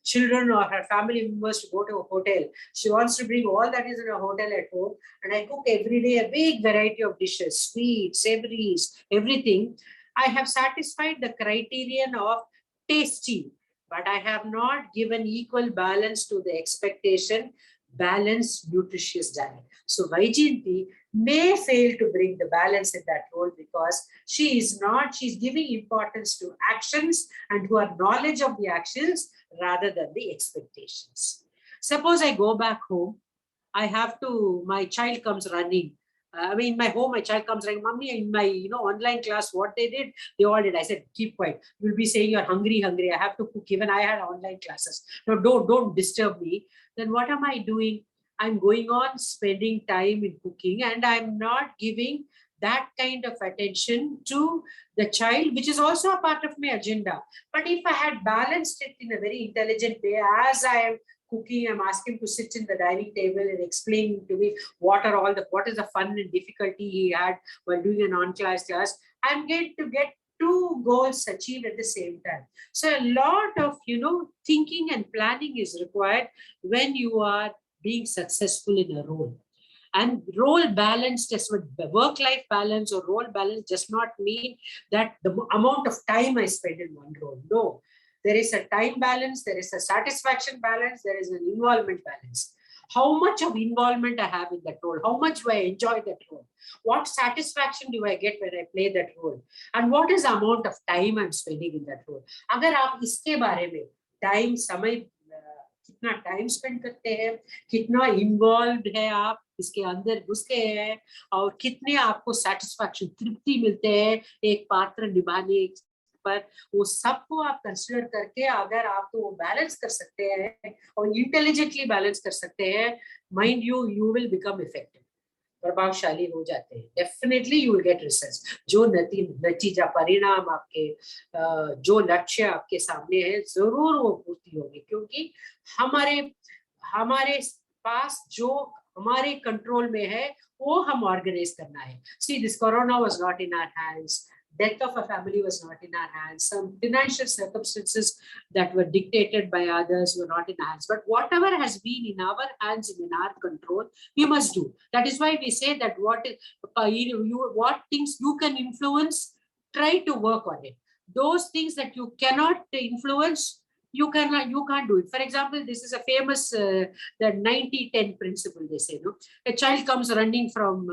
children or her family members to go to a hotel. She wants to bring all that is in a hotel at home, and I cook every day a big variety of dishes, sweets, savories, everything. I have satisfied the criterion of tasty, but I have not given equal balance to the expectation, balanced, nutritious diet. So Vaijayanti may fail to bring the balance in that role because she's giving importance to actions and to her knowledge of the actions rather than the expectations. Suppose I go back home, my child comes running. In my home, my child comes like, Mommy, in my online class, what they all did. I said, keep quiet. You'll be saying you're hungry. I have to cook. Even I had online classes. No, don't disturb me. Then what am I doing? I'm going on spending time in cooking, and I'm not giving that kind of attention to the child, which is also a part of my agenda. But if I had balanced it in a very intelligent way, as I am cooking, I'm asking him to sit in the dining table and explain to me what is the fun and difficulty he had while doing an on-class class. I'm going to get 2 goals achieved at the same time. So a lot of thinking and planning is required when you are being successful in a role. And role balance, just with work-life balance or role balance, does not mean that the amount of time I spend in one role. No. There is a time balance, there is a satisfaction balance, there is an involvement balance. How much of involvement I have in that role? How much do I enjoy that role? What satisfaction do I get when I play that role? And what is the amount of time I'm spending in that role? अगर आप इसके बारे में time समय कितना time spend करते हैं, कितना involved है आप इसके अंदर घुसके हैं, और कितने आपको satisfaction तृप्ति मिलते हैं एक पात्र निभाने पर, वो सबको आप कंसिडर करके अगर आप तो वो बैलेंस कर सकते हैं और इंटेलिजेंटली बैलेंस कर सकते हैं, mind you will become effective. प्रभावशाली हो जाते हैं, definitely you will get results. जो नतीजा परिणाम आपके जो लक्ष्य आपके सामने है जरूर वो पूर्ति होगी, क्योंकि हमारे हमारे पास जो हमारे कंट्रोल में है वो हम ऑर्गेनाइज करना है। See this corona was not in our hands, death of a family was not in our hands, some financial circumstances that were dictated by others were not in our hands, but whatever has been in our hands and in our control, we must do. That is why we say that what things you can influence, try to work on it. Those things that you cannot influence, you can't do it. For example, this is a famous the 90-10 principle, they say. No, a child comes running from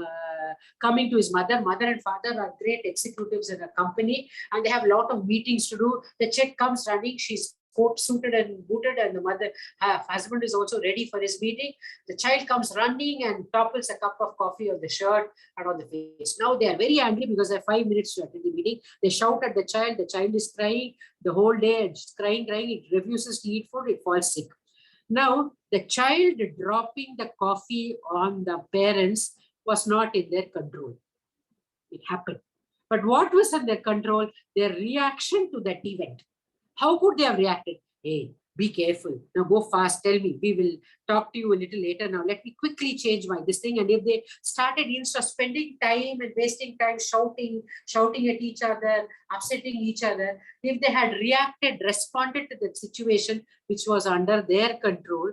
coming to his mother and father are great executives in a company and they have a lot of meetings to do. The child comes running, she's coat suited and booted, and the mother husband is also ready for his meeting. The child comes running and topples a cup of coffee on the shirt and on the face. Now they are very angry because they have 5 minutes to attend the meeting. They shout at the child is crying the whole day, it's crying, it refuses to eat food, it falls sick. Now the child dropping the coffee on the parents was not in their control. It happened. But what was in their control? Their reaction to that event. How could they have reacted? Hey, be careful. Now go fast. Tell me. We will talk to you a little later. Now let me quickly change this thing. And if they started, instead of spending time and wasting time shouting at each other, upsetting each other, if they had responded to that situation, which was under their control,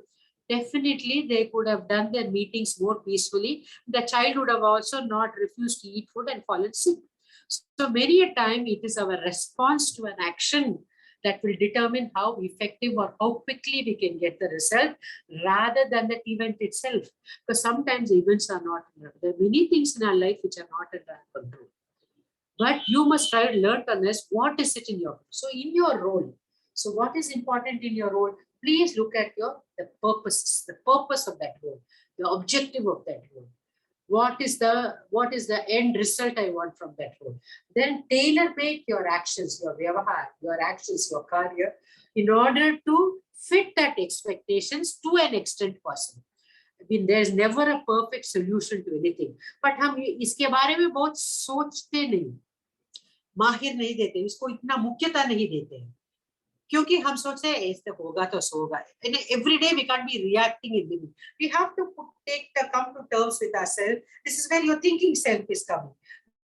definitely they could have done their meetings more peacefully. The child would have also not refused to eat food and fallen sick. So many a time it is our response to an action that will determine how effective or how quickly we can get the result, rather than the event itself. Because sometimes events are not, there are many things in our life which are not in our control. But you must try to learn on this, what is it in your, so in your role. So what is important in your role? Please look at the purposes, the purpose of that role, the objective of that role. What is the end result I want from that role? Then tailor make your actions, your vyavahar, your actions, your career, in order to fit that expectations to an extent possible. I mean, there is never a perfect solution to anything. But हम इसके बारे में बहुत सोचते नहीं, माहिर नहीं देते, इसको इतना मुख्यता नहीं देते हैं, क्योंकि हम सोचते हैं ऐसे होगा तो होगा. Every day we can't be reacting in the. We have to come to terms with ourselves. This is where your thinking self is coming.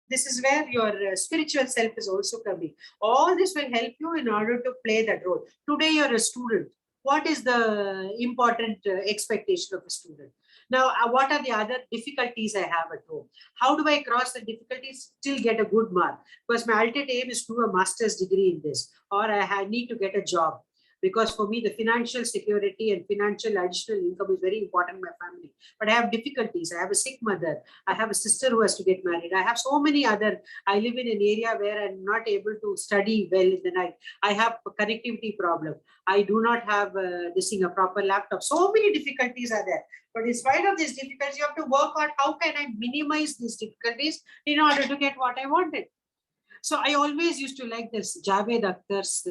This is where your spiritual self is also coming. All this will help you in order to play that role. Today you're a student. What is the important expectation of a student? Now, what are the other difficulties I have at home? How do I cross the difficulties, still get a good mark? Because my ultimate aim is to do a master's degree in this, or I need to get a job. Because for me, the financial security and financial additional income is very important in my family. But I have difficulties. I have a sick mother. I have a sister who has to get married. I have so many other. I live in an area where I'm not able to study well in the night. I have a connectivity problem. I do not have a proper laptop. So many difficulties are there. But in spite of these difficulties, you have to work on how can I minimize these difficulties in order to get what I wanted. So I always used to like this Javed Akhtar's,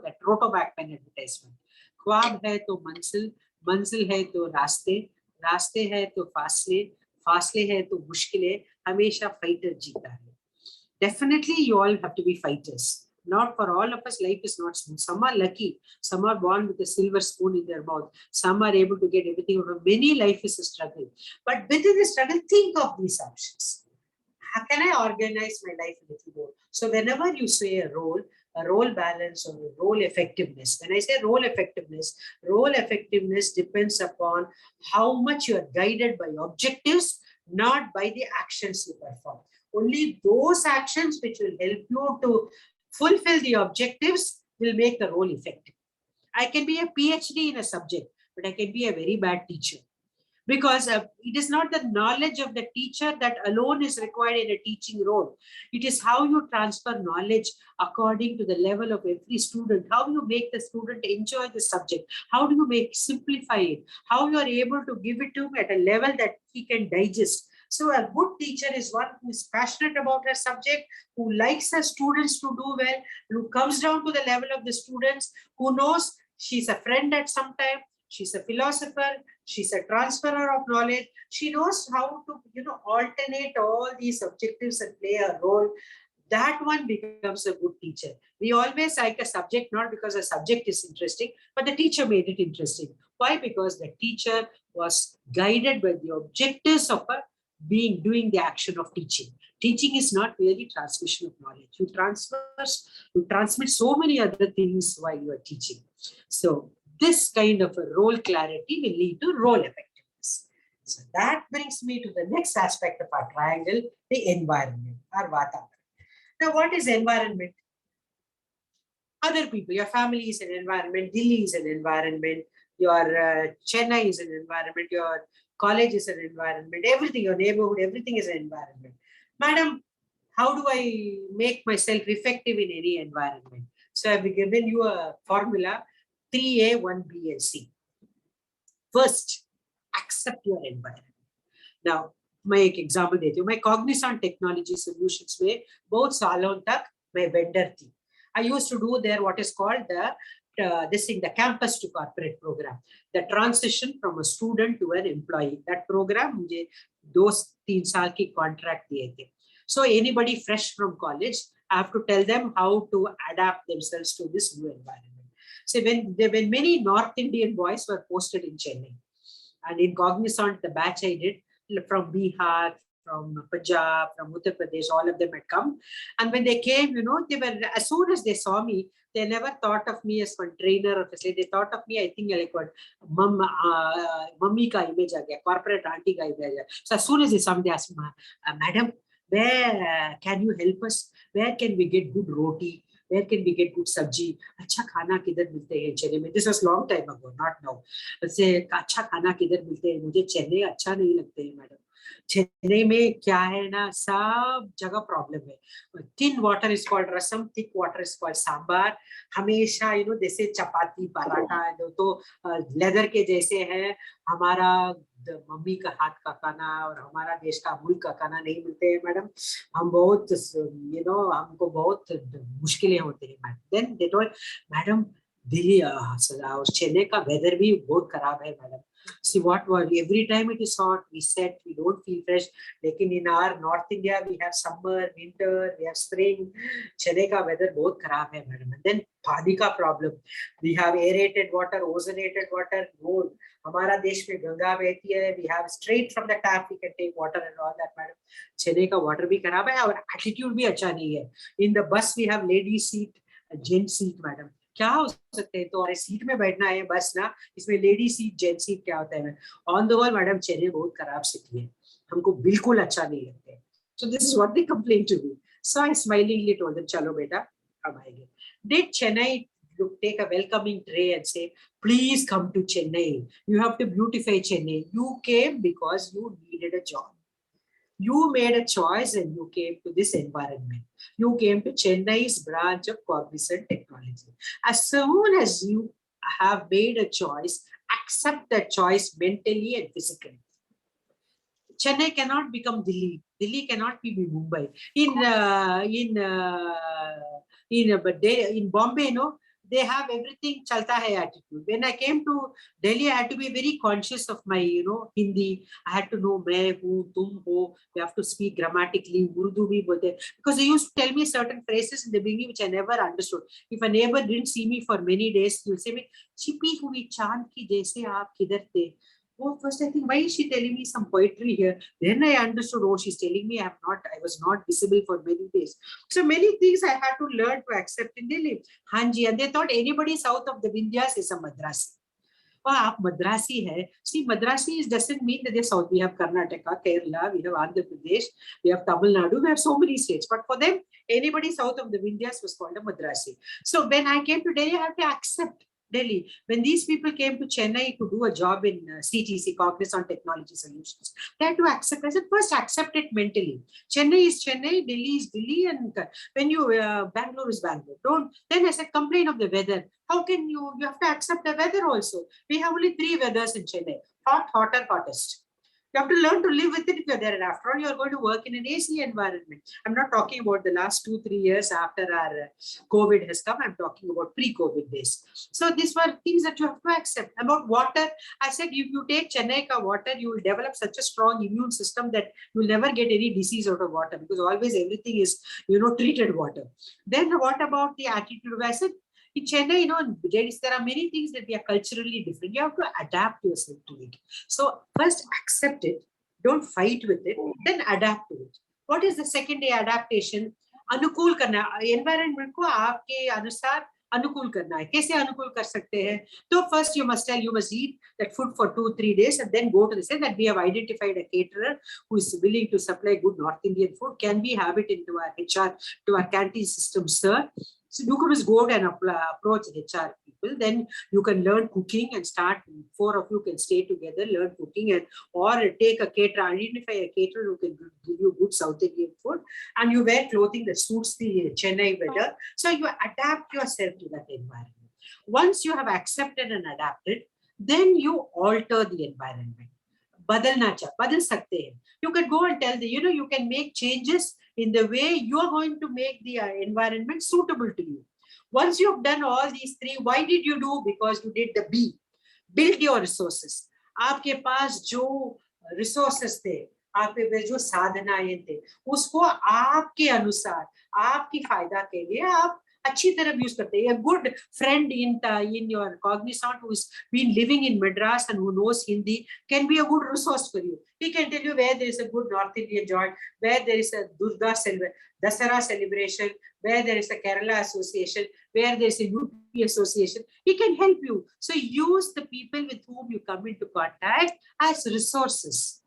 that Rotoback pen advertisement. ख्वाब है तो मंजिल, मंजिल है तो रास्ते, रास्ते है तो फासले, फासले है तो मुश्किलें, हमेशा फाइटर जीता है. Definitely you all have to be fighters. Not for all of us, life is not smooth. Some are lucky, some are born with a silver spoon in their mouth, some are able to get everything out of many. Life is a struggle. But within the struggle, think of these options. How can I organize my life a little more? So whenever you say a role balance or a role effectiveness, when I say role effectiveness depends upon how much you are guided by objectives, not by the actions you perform. Only those actions which will help you to fulfill the objectives will make the role effective. I can be a PhD in a subject, but I can be a very bad teacher. Because it is not the knowledge of the teacher that alone is required in a teaching role. It is how you transfer knowledge according to the level of every student, how you make the student enjoy the subject, how do you simplify it, how you are able to give it to him at a level that he can digest. So a good teacher is one who is passionate about her subject, who likes her students to do well, who comes down to the level of the students, who knows she's a friend at some time, she's a philosopher, she's a transferer of knowledge. She knows how to, alternate all these objectives and play a role. That one becomes a good teacher. We always like a subject, not because a subject is interesting, but the teacher made it interesting. Why? Because the teacher was guided by the objectives of her doing the action of teaching. Teaching is not really transmission of knowledge. You transmit so many other things while you are teaching. So this kind of a role clarity will lead to role effectiveness. So that brings me to the next aspect of our triangle, the environment, our Vatavaran. Now, what is environment? Other people, your family is an environment, Delhi is an environment, your Chennai is an environment, your college is an environment, everything, your neighborhood, everything is an environment. Madam, how do I make myself effective in any environment? So I've given you a formula, 3A, 1B, and C. First, accept your environment. Now, मैं एक example देती हूँ. मैं Cognizant Technology Solutions में बहुत सालों तक मैं vendor थी. I used to do there what is called the campus to corporate program, the transition from a student to an employee. That program मुझे 2-3 साल की contract दिए थे. So anybody fresh from college, I have to tell them how to adapt themselves to this new environment. So when many North Indian boys were posted in Chennai, and in Cognizant, the batch I did, from Bihar, from Punjab, from Uttar Pradesh, all of them had come. And when they came, they were, as soon as they saw me, they never thought of me as one trainer or facilitator. They thought of me, I think, like what mummy ka image aa gaya, corporate auntie ka image. So as soon as they saw me, they asked me, Madam, where can you help us? Where can we get good roti? Where can we get good sabji? अच्छा खाना किधर मिलते हैं चेन्नई में? This was long time ago, not now. से अच्छा खाना किधर मिलते हैं? मुझे चेन्नई अच्छा नहीं लगते हैं मैडम. चेन्नई में क्या है ना, सब जगह प्रॉब्लम है. Thin water is called rasam, thick water is called sambar. हमेशा जैसे चपाती पराठा तो लेदर के जैसे है. हमारा मम्मी का हाथ का खाना और हमारा देश का मुल्क का खाना नहीं मिलते हैं मैडम. हम बहुत हमको बहुत मुश्किलें होते हैं madam. Then they told, madam Delhi और चेन्नई का वेदर भी बहुत खराब है madam. See what was every time it is hot, we said we don't feel fresh. लेकिन in our North India we have summer, winter, we have spring. Chennai का weather बहुत खराब है मैडम. And then पानी का problem. We have aerated water, ozonated water. No, हमारा देश में गंगा बहती है. We have straight from the tap we can take water and all that madam. Chennai का water भी खराब है और attitude भी अच्छा नहीं है. In the bus we have lady seat, gent seat madam. क्या हो सकते हैं? तो अरे सीट में बैठना है बस ना, इसमें लेडी सीट जेंट सीट क्या होता है? On the whole madam Chennai बहुत खराब सिटी है, हमको बिल्कुल अच्छा नहीं लगता है. So this is what they complain to me. So I smilingly told them, चलो बेटा अब आएंगे. Did Chennai take a welcoming tray and say, please come to Chennai, you have to beautify Chennai? You came because you needed a job. You made a choice and you came to this environment. You came to Chennai's branch of Cognizant Technology. As soon as you have made a choice, accept that choice mentally and physically. Chennai cannot become Delhi. Delhi cannot be Mumbai. In Bombay, they have everything chalta hai attitude. When I came to Delhi, I had to be very conscious of my, Hindi. I had to know main hu, tum ho. We have to speak grammatically. Urdu bhi bolte. Because they used to tell me certain phrases in the beginning which I never understood. If a neighbor didn't see me for many days, he'll say me, "Chipi hui chand ki jaise aap kidhar the?" Oh, first I think, why is she telling me some poetry here? Then I understood, oh, she's telling me I was not visible for many days. So many things I had to learn to accept in Delhi. Hanji, and they thought anybody south of the Vindhyas is a Madrasi. Oh, aap Madrasi hai. See, Madrasi doesn't mean that they're south. We have Karnataka, Kerala, we have Andhra Pradesh, we have Tamil Nadu, we have so many states. But for them, anybody south of the Vindhyas was called a Madrasi. So when I came to Delhi, I had to accept Delhi. When these people came to Chennai to do a job in CTC, Cognizant Technology Solutions, they had to accept. I said, first accept it mentally. Chennai is Chennai, Delhi is Delhi, and when you, Bangalore is Bangalore. Then I said, complain of the weather. How can you have to accept the weather also. We have only 3 weathers in Chennai. Hot, hotter, hottest. You have to learn to live with it if you're there. And after all, you're going to work in an AC environment. I'm not talking about the last 2-3 years after our COVID has come. I'm talking about pre-COVID days. So these were things that you have to accept. About water, I said, if you take Chennai ka water, you will develop such a strong immune system that you will never get any disease out of water, because always everything is, treated water. Then what about the attitude? I said, in Chennai, there are many things that we are culturally different. You have to adapt yourself to it. So first accept it, don't fight with it, then adapt to it. What is the second day adaptation? अनुकूल करना, environment को आपके अनुसार अनुकूल करना है. कैसे अनुकूल कर सकते हैं? तो first you must eat that food for 2-3 days and then go to the say that we have identified a caterer who is willing to supply good North Indian food. Can we have it into our HR, to our canteen system, sir? So you can just go and approach HR people. Then you can learn cooking and start. 4 of you can stay together, learn cooking, and or take a caterer, identify a caterer who can give you good South Indian food, and you wear clothing that suits the Chennai weather. So you adapt yourself to that environment. Once you have accepted and adapted, then you alter the environment. Badal sakte hain. You can go and tell you can make changes in the way you are going to make the environment suitable to you. Once you have done all these 3, why did you do? Because you did the B. Build your resources. आपके पास जो resources थे, आपके पास जो साधनाएं थे, उसको आपके अनुसार, आपकी फायदा के लिए आप अच्छी तरह यूज करते हैं. A good friend in your cognizant who has been living in Madras and who knows Hindi can be a good resource for you. He can tell you where there is a good North Indian joint, where there is a Dasara celebration, where there is a Kerala association, where there is a UP association. He can help you. So use the people with whom you come into contact as resources,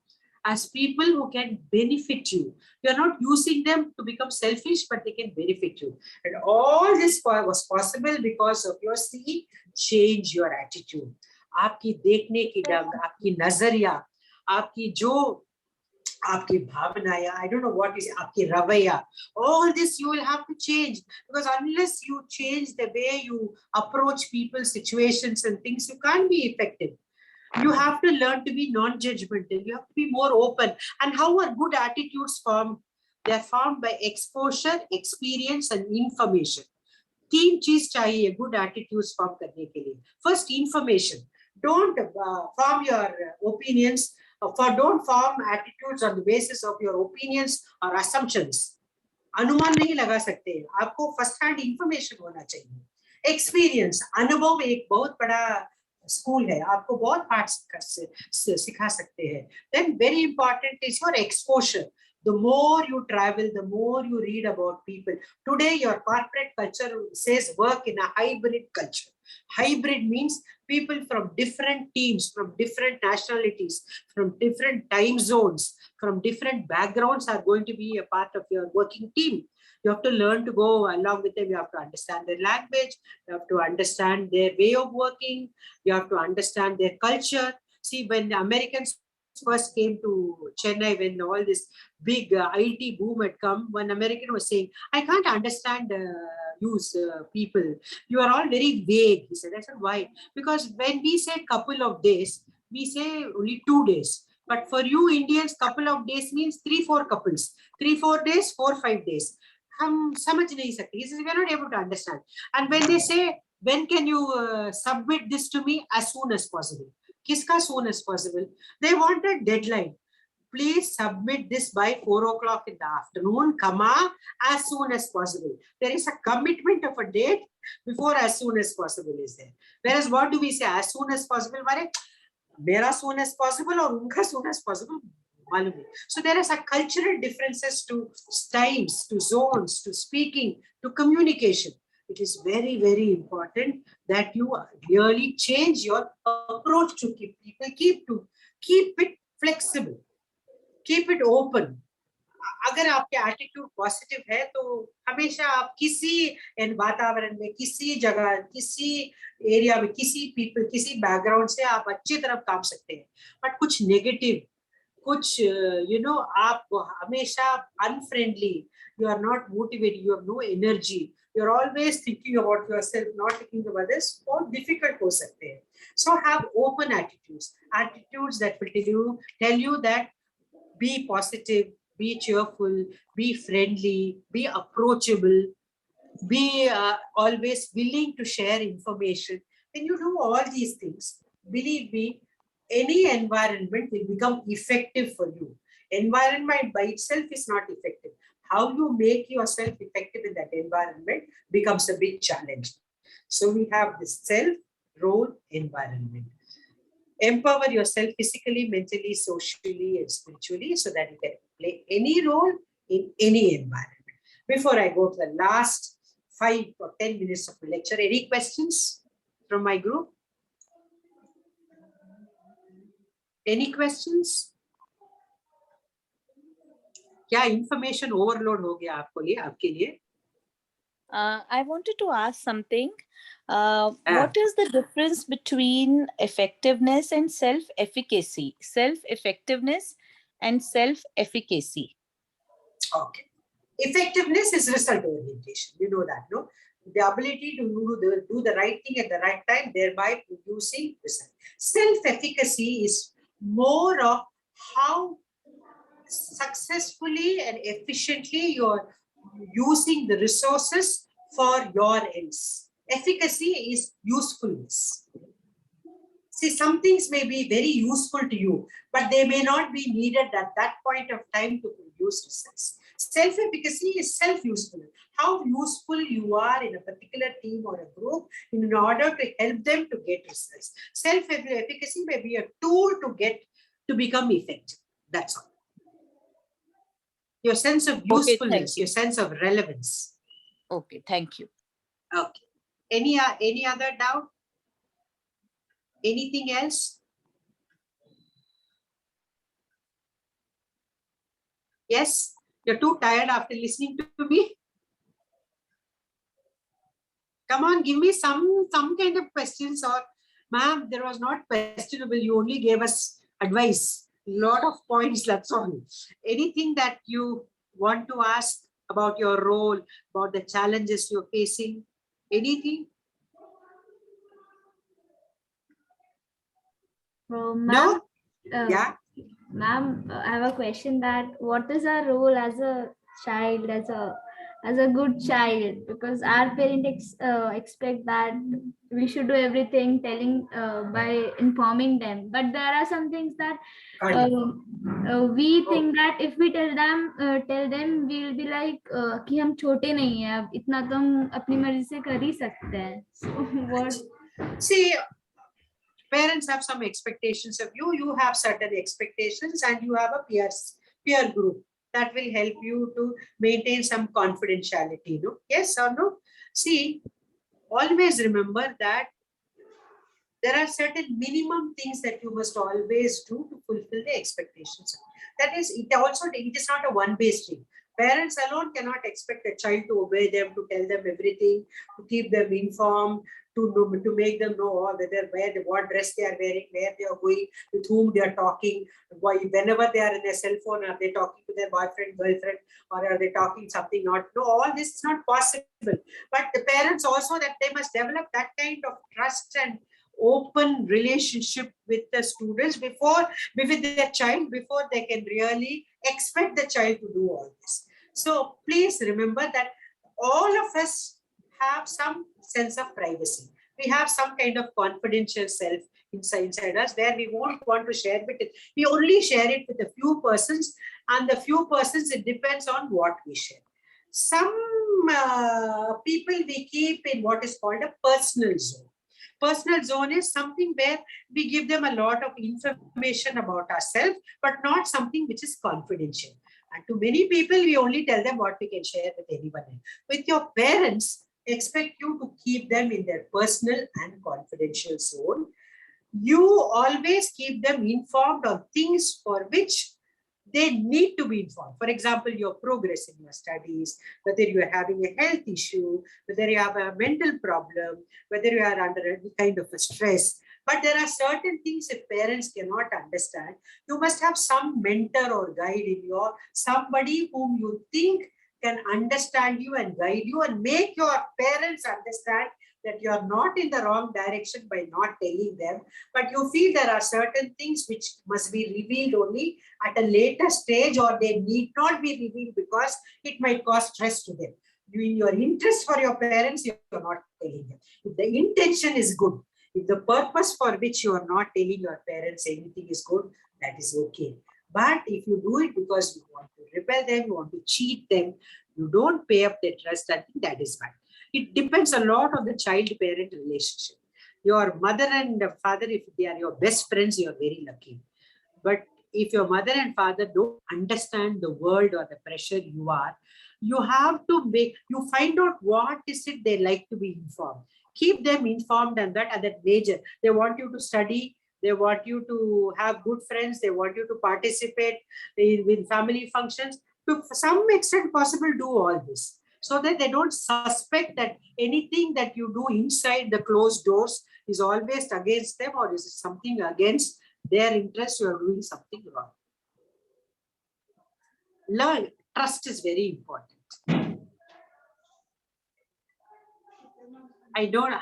as people who can benefit you. You're not using them to become selfish, but they can benefit you. And all this was possible because of your change your attitude. आपकी देखने की ढंग, आपकी नजरिया, आपकी जो आपकी भावनाएं, I don't know what is आपकी रवैया, all this you will have to change, because unless you change the way you approach people, situations and things, you can't be effective. You have to learn to be non-judgmental. You have to be more open. And how are good attitudes formed? They are formed by exposure, experience, and information. 3 चीज चाहिए good attitudes form करने के लिए. First, information. Don't form your opinions. Don't form attitudes on the basis of your opinions or assumptions. अनुमान नहीं लगा सकते हैं. आपको first hand information होना चाहिए. Experience. अनुभव एक बहुत बड़ा स्कूल है, आपको बहुत पाठ सिखा सकते हैं. Then very important is your exposure. The more you travel, the more you read about people. Today your corporate culture says work in a hybrid culture. Hybrid means people from different teams, from different nationalities, from different time zones, from different backgrounds are going to be a part of your working team. You have to learn to go along with them. You have to understand their language. You have to understand their way of working. You have to understand their culture. See, when the Americans first came to Chennai, when all this big IT boom had come, one American was saying, I can't understand people. You are all very vague, he said. I said, why? Because when we say couple of days, we say only 2 days. But for you Indians, couple of days means 3-4 couples. 3-4 days, 4-5 days. हम समझ नहीं सकते. He says, we are not able to understand. And when they say, when can you submit this to me? As soon as possible. Kiska soon as possible? They want a deadline. Please submit this by 4 o'clock in the afternoon, as soon as possible. There is a commitment of a date before as soon as possible is there. Whereas what do we say? As soon as possible, mera soon as possible or unka soon as possible. So there is a cultural differences to times, to zones, to speaking, to communication. It is very, very important that you really change your approach to people. Keep it flexible. Keep it open. अगर आपके attitude positive है तो हमेशा आप किसी वातावरण में, किसी जगह, किसी एरिया में, किसी पीपल, किसी बैकग्राउंड से आप अच्छी तरह काम सकते हैं. बट कुछ नेगेटिव, कुछ आप हमेशा unfriendly, you are not motivated, you have no energy, you're always thinking about yourself, not thinking of others, बहुत difficult हो सकते हैं. So have open attitudes that will tell you that be positive, be cheerful, be friendly, be approachable, be always willing to share information. When you do all these things, believe me, any environment will become effective for you. Environment by itself is not effective. How you make yourself effective in that environment becomes a big challenge. So we have this self, role, environment. Empower yourself physically, mentally, socially, and spiritually so that you can play any role in any environment. Before I go to the last 5 or 10 minutes of the lecture, any questions from my group? Any questions? क्या information overload हो गया आपके लिए? I wanted to ask something. What is the difference between effectiveness and self-efficacy? Self-effectiveness and self-efficacy. Okay. Effectiveness is result orientation. You know that, no? The ability to do the right thing at the right time, thereby producing result. Self-efficacy is more of how successfully and efficiently you're using the resources for your ends. Efficacy is usefulness. See, some things may be very useful to you, but they may not be needed at that point of time to produce results. Self-efficacy is self-useful. How useful you are in a particular team or a group in order to help them to get results. Self-efficacy may be a tool to become effective. That's all. Your sense of usefulness, your sense of relevance. Okay, thank you. Okay. Any other doubt? Anything else? Yes? You're too tired after listening to me? Come on, give me some kind of questions, or ma'am, there was not questionable. You only gave us advice. Lot of points, that's all. Anything that you want to ask about your role, about the challenges you're facing? Anything? Ma'am, Yeah. Ma'am, I have a question that what is our role as a child, as a good child? Because our parents expect that we should do everything by informing them. But there are some things that we think that if we tell them we'll be like कि हम छोटे नहीं हैं अब इतना तो हम अपनी मर्जी से कर ही सकते हैं. So what? See, parents have some expectations of you. You have certain expectations, and you have a peer group that will help you to maintain some confidentiality. No? Yes or no? See, always remember that there are certain minimum things that you must always do to fulfill the expectations. That is, it is not a one-way street. Parents alone cannot expect a child to obey them, to tell them everything, to keep them informed, to make them know what dress they are wearing, where they are going, with whom they are talking, whenever they are in their cell phone, are they talking to their boyfriend, girlfriend, or are they talking something not? No, all this is not possible. But the parents also, that they must develop that kind of trust and open relationship with the students with their child before they can really expect the child to do all this. So please remember that all of us have some sense of privacy. We have some kind of confidential self inside us where we won't want to share with it. We only share it with a few persons, and the few persons, it depends on what we share. Some people we keep in what is called a personal zone. Personal zone is something where we give them a lot of information about ourselves, but not something which is confidential. And to many people, we only tell them what we can share with anyone else. With your parents, expect you to keep them in their personal and confidential zone. You always keep them informed of things for which they need to be informed. For example, your progress in your studies, whether you are having a health issue, whether you have a mental problem, whether you are under any kind of a stress. But there are certain things if parents cannot understand, you must have some mentor or guide in somebody whom you think can understand you and guide you and make your parents understand that you are not in the wrong direction by not telling them, but you feel there are certain things which must be revealed only at a later stage, or they need not be revealed because it might cause stress to them. In your interest for your parents, you are not telling them. If the intention is good, if the purpose for which you are not telling your parents anything is good, that is okay. But if you do it because you want to repel them, you want to cheat them, you don't pay up their trust, I think that is bad. It depends a lot on the child-parent relationship. Your mother and father, if they are your best friends, you are very lucky. But if your mother and father don't understand the world or the pressure you are, you have to find out what is it they like to be informed. Keep them informed and that major. They want you to study. They want you to have good friends. They want you to participate in family functions. To some extent possible, do all this, so that they don't suspect that anything that you do inside the closed doors is always against them, or is something against their interest. You are doing something wrong. Learn. Trust is very important. I don't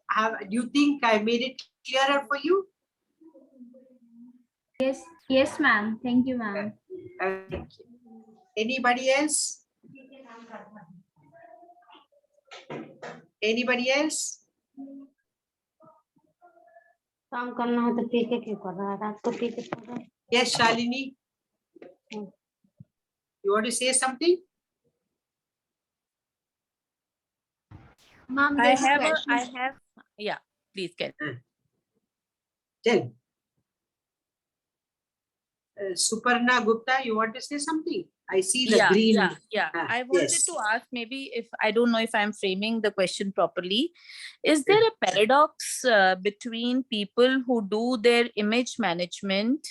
have. Do you think I made it clearer for you? Yes, ma'am. Thank you, ma'am. Thank you. Anybody else? Anybody else? काम करना हो तो P के क्यों कर रहा है? रात को पी के सो रहा है। Yes, Shalini. You want to say something? Ma'am, yeah, please get. Tell. Suparna Gupta, you want to say something? I see the green. Yeah. I wanted to ask, maybe if I don't know if I'm framing the question properly. Is there a paradox between people who do their image management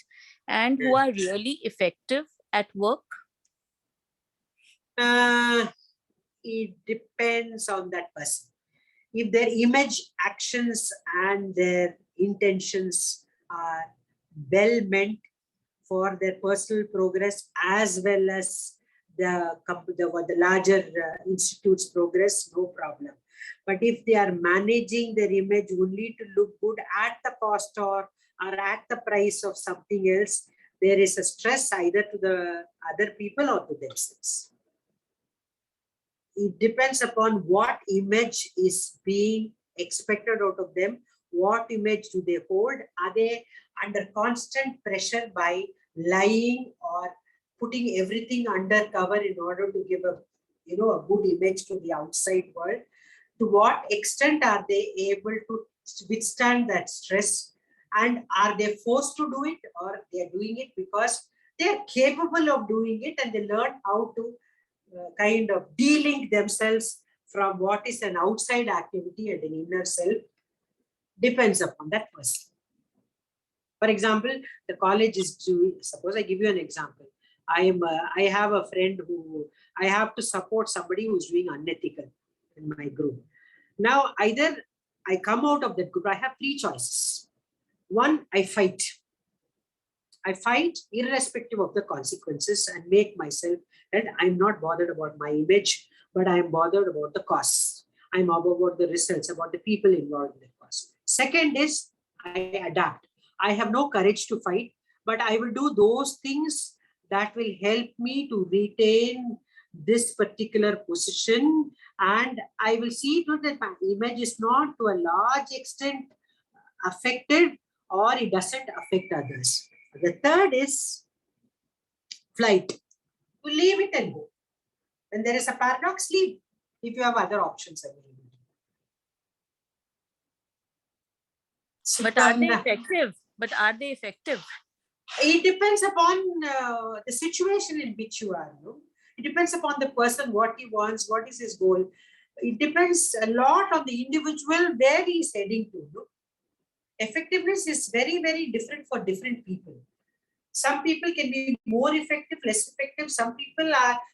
and who are really effective at work? It depends on that person. If their image, actions, and their intentions are well meant for their personal progress as well as the larger institute's progress, no problem. But if they are managing their image only to look good at the cost or at the price of something else, there is a stress either to the other people or to themselves. It depends upon what image is being expected out of them. What image do they hold? Are they under constant pressure by lying or putting everything under cover in order to give a good image to the outside world? To what extent are they able to withstand that stress? And are they forced to do it, or they are doing it because they are capable of doing it and they learn how to kind of de-link themselves from what is an outside activity and an inner self? Depends upon that person. For example, the college is doing, suppose I give you an example. I have a friend who I have to support somebody who's doing unethical in my group. Now, either I come out of that group, I have three choices. One, I fight. I fight irrespective of the consequences and make myself, and I'm not bothered about my image, but I'm bothered about the costs. I'm about the results, about the people involved in the cost. Second is I adapt. I have no courage to fight, but I will do those things that will help me to retain this particular position, and I will see to that my image is not to a large extent affected or it doesn't affect others. The third is flight. To leave it and go. When there is a paradox, leave if you have other options available. But are they effective? It depends upon the situation in which you are. It depends upon the person, what he wants, what is his goal. It depends a lot on the individual where he is heading to. Effectiveness is very, very different for different people. Some people can be more effective, less effective. Some people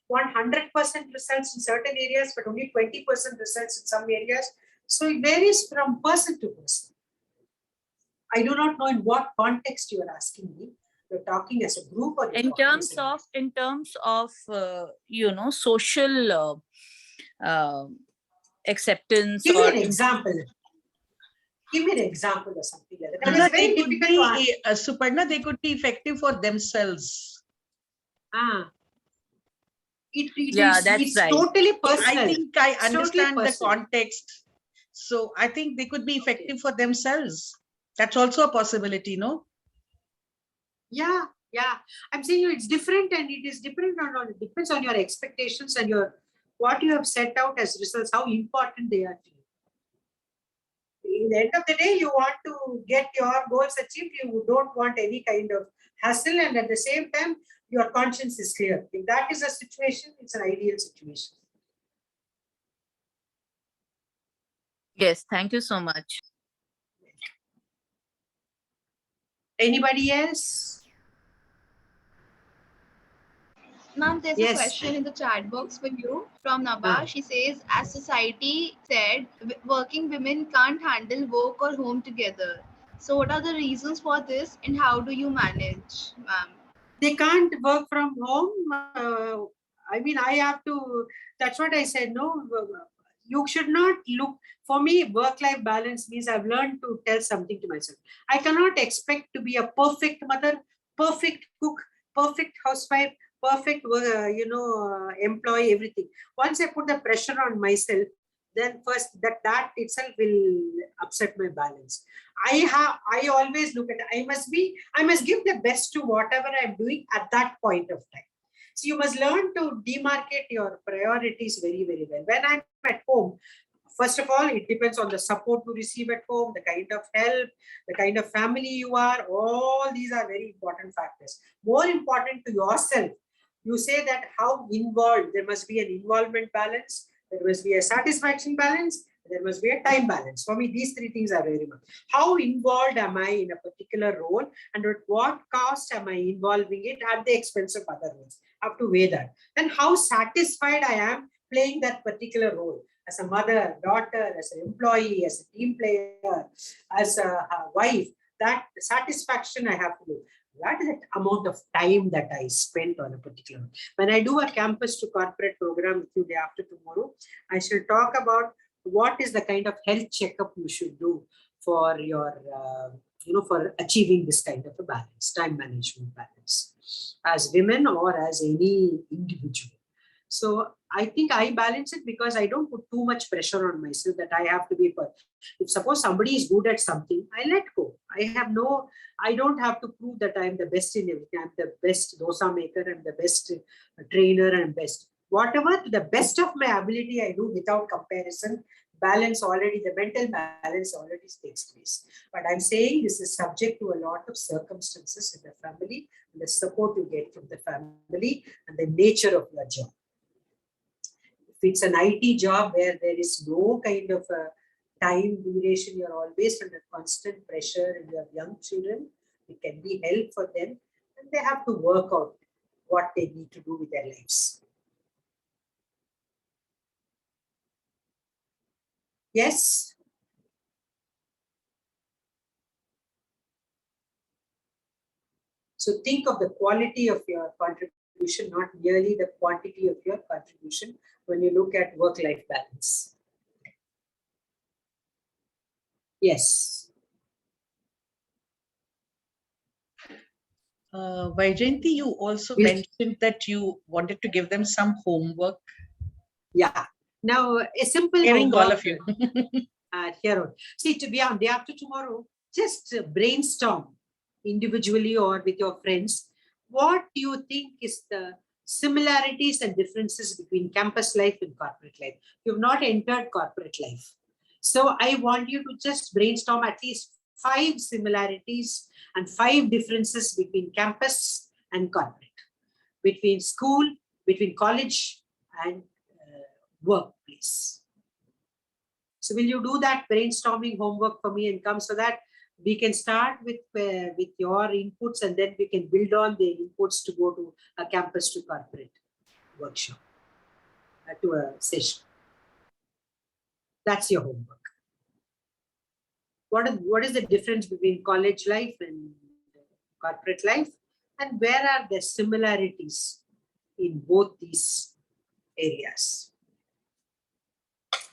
want 100% results in certain areas, but only 20% results in some areas. So it varies from person to person. I do not know in what context you are asking me, You're talking as a group or you're In talking terms as a of, social acceptance Give me or an example. Give me an example or something like that. Suparna, It's very they could difficult to answer. be, Suparna, they could be effective for themselves. that's It's right. totally I personal. think I It's totally understand the personal. context. So I think they could be effective for themselves. That's also a possibility, no? Yeah. I'm saying it's different, and it is different it depends on your expectations and what you have set out as results, how important they are to you. In the end of the day, you want to get your goals achieved. You don't want any kind of hassle, and at the same time, your conscience is clear. If that is a situation, it's an ideal situation. Yes, thank you so much. Anybody else? Ma'am, there's Yes. a question in the chat box for you from Naba. She says, as society said, working women can't handle work or home together. So what are the reasons for this and how do you manage, ma'am? They can't work from home. I have to, that's what I said, no, you should not look, for me, work-life balance means I've learned to tell something to myself. I cannot expect to be a perfect mother, perfect cook, perfect housewife, perfect, employee, everything. Once I put the pressure on myself, then first that itself will upset my balance. I always look at, I must give the best to whatever I'm doing at that point of time. So you must learn to demarcate your priorities very, very well. When I'm at home, first of all, it depends on the support you receive at home, the kind of help, the kind of family you are. All these are very important factors. More important to yourself, you say that how involved, there must be an involvement balance, there must be a satisfaction balance, there must be a time balance. For me, these three things are very much. How involved am I in a particular role, and at what cost am I involving it at the expense of other roles? I have to weigh that. Then how satisfied I am playing that particular role as a mother, daughter, as an employee, as a team player, as a wife. That satisfaction I have to do. That is the amount of time that I spent on a particular one. When I do a campus to corporate program with you day after tomorrow, I shall talk about what is the kind of health checkup you should do for your, for achieving this kind of a balance, time management balance, as women or as any individual. So I think I balance it because I don't put too much pressure on myself that I have to be. If suppose somebody is good at something, I let go. I don't have to prove that I'm the best in everything. I'm the best dosa maker, I'm the best trainer, and best. Whatever, to the best of my ability, I do without comparison. Balance already, the mental balance already takes place. But I'm saying this is subject to a lot of circumstances in the family, and the support you get from the family, and the nature of your job. If it's an IT job where there is no kind of a time duration, you're always under constant pressure, and you have young children, it can be help for them, and they have to work out what they need to do with their lives. Yes. So think of the quality of your contribution, not merely the quantity of your contribution when you look at work-life balance. Yes. Vaijayanti, you also mentioned that you wanted to give them some homework. Yeah. Now, a simple Hearing homework, all of you. here. See, to be on day after tomorrow, just brainstorm individually or with your friends. What do you think is the similarities and differences between campus life and corporate life? You've not entered corporate life. So I want you to just brainstorm at least 5 similarities and 5 differences between campus and corporate, between school, between college and workplace. So will you do that brainstorming homework for me and come so that we can start with your inputs, and then we can build on the inputs to go to a campus to corporate workshop, to a session. That's your homework. What is the difference between college life and corporate life? And where are the similarities in both these areas?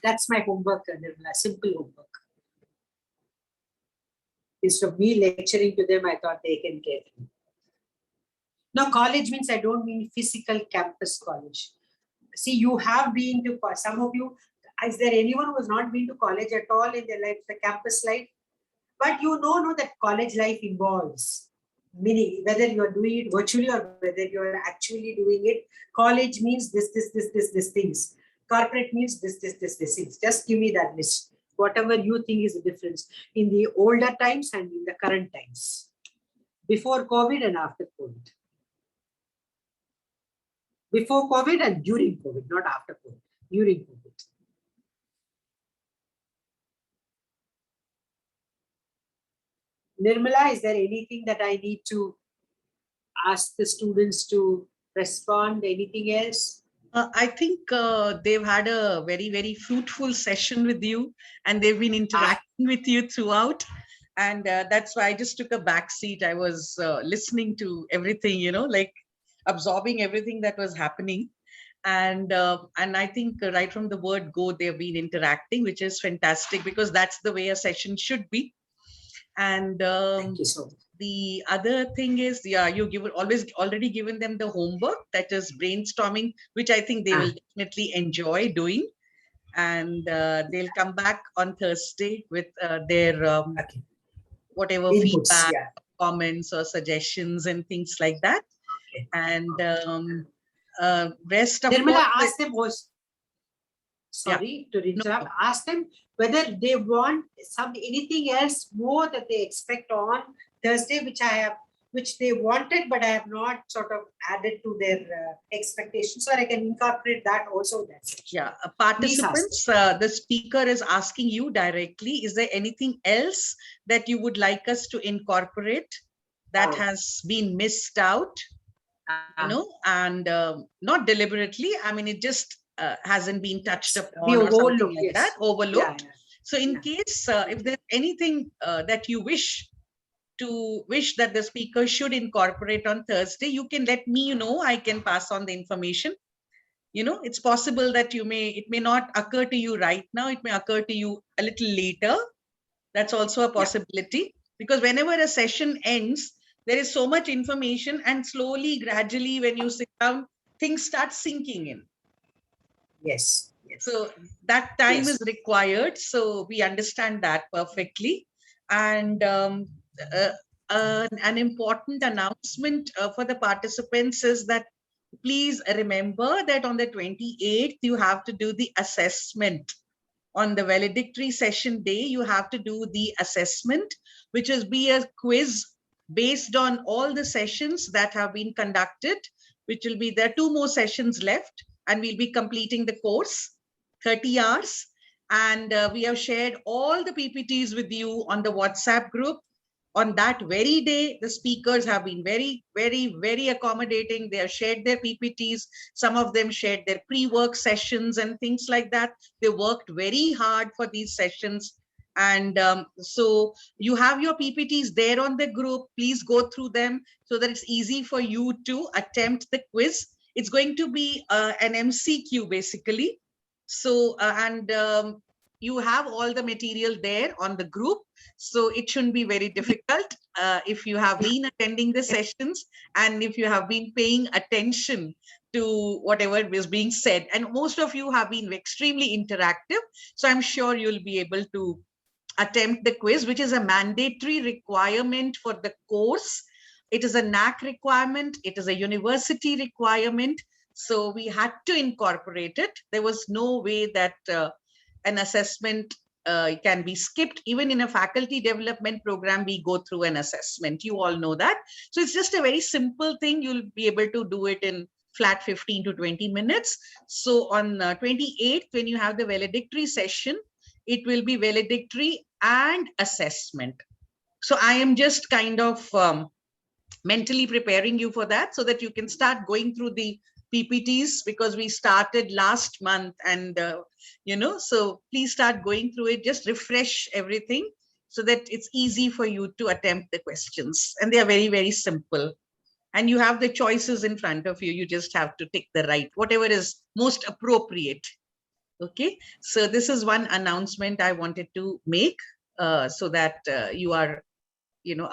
That's my homework, Nirmala, simple homework. Instead of me lecturing to them, I thought they can get it. Now, college means I don't mean physical campus college. See, you have been to, some of you, is there anyone who has not been to college at all in their life, the campus life? But you know that college life involves, meaning whether you are doing it virtually or whether you are actually doing it. College means this things. Corporate means this things. Just give me that list. Whatever you think is the difference in the older times and in the current times. Before COVID and after COVID. Before COVID and during COVID, not after COVID, during COVID. Nirmala, is there anything that I need to ask the students to respond? Anything else? I think they've had a very, very fruitful session with you, and they've been interacting with you throughout. And that's why I just took a back seat. I was listening to everything, like absorbing everything that was happening. And I think right from the word go, they've been interacting, which is fantastic because that's the way a session should be. And thank you so much. The other thing is, you already given them the homework, that is brainstorming, which I think they will definitely enjoy doing. And they'll come back on Thursday with their whatever Inputs, feedback, comments or suggestions and things like that. Okay. And rest of Nirmala, ask them to interrupt. No. Ask them whether they want anything else more that they expect on Thursday, which they wanted, but I have not sort of added to their expectations, so I can incorporate that also. Participants, the speaker is asking you directly, is there anything else that you would like us to incorporate that has been missed out? And not deliberately. I mean, it just hasn't been touched upon or something like that, overlooked. So in case if there's anything that you wish that the speaker should incorporate on Thursday, you can let me know. I can pass on the information. It's possible that it may not occur to you right now. It may occur to you a little later. That's also a possibility, because whenever a session ends, there is so much information, and slowly, gradually, when you sit down, things start sinking in. Yes. So that time is required. So we understand that perfectly. And an important announcement for the participants is that please remember that on the 28th, you have to do the assessment. On the valedictory session day, you have to do the assessment, which is be a quiz based on all the sessions that have been conducted, which will be, there are 2 more sessions left, and we'll be completing the course, 30 hours. And we have shared all the PPTs with you on the WhatsApp group. On that very day, the speakers have been very, very, very accommodating. They have shared their PPTs. Some of them shared their pre-work sessions and things like that. They worked very hard for these sessions. And so you have your PPTs there on the group. Please go through them so that it's easy for you to attempt the quiz. It's going to be an MCQ basically. So, you have all the material there on the group. So it shouldn't be very difficult if you have been attending the sessions and if you have been paying attention to whatever is being said. And most of you have been extremely interactive. So I'm sure you'll be able to attempt the quiz, which is a mandatory requirement for the course. It is a NAC requirement. It is a university requirement. So we had to incorporate it. There was no way that an assessment can be skipped. Even in a faculty development program, we go through an assessment. You all know that. So it's just a very simple thing. You'll be able to do it in flat 15 to 20 minutes. So on 28th, when you have the valedictory session, it will be valedictory and assessment. So I am just kind of mentally preparing you for that so that you can start going through the PPTs, because we started last month, and so please start going through it. Just refresh everything so that it's easy for you to attempt the questions, and they are very, very simple. And you have the choices in front of you. You just have to take the right, whatever is most appropriate. Okay, so this is one announcement I wanted to make so that you are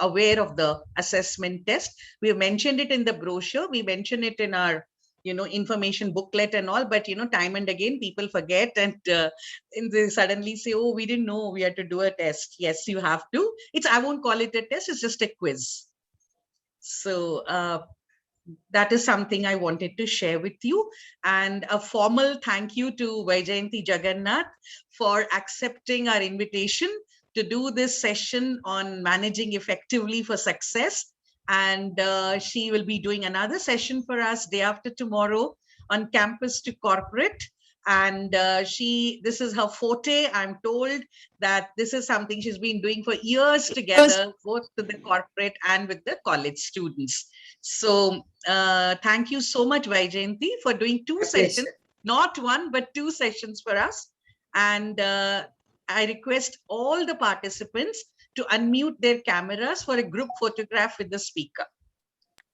aware of the assessment test. We have mentioned it in the brochure. We mentioned it in our information booklet and all, but time and again people forget, and they suddenly say, oh, we didn't know we had to do a test. Yes, you have to. I won't call it a test, it's just a quiz. So that is something I wanted to share with you. And a formal thank you to Vaijayanti Jagannath for accepting our invitation to do this session on managing effectively for success. And she will be doing another session for us day after tomorrow on campus to corporate. And this is her forte. I'm told that this is something she's been doing for years together, both to the corporate and with the college students. So thank you so much, Vaijayanti, for doing two sessions, not one, but two sessions for us. And I request all the participants to unmute their cameras for a group photograph with the speaker.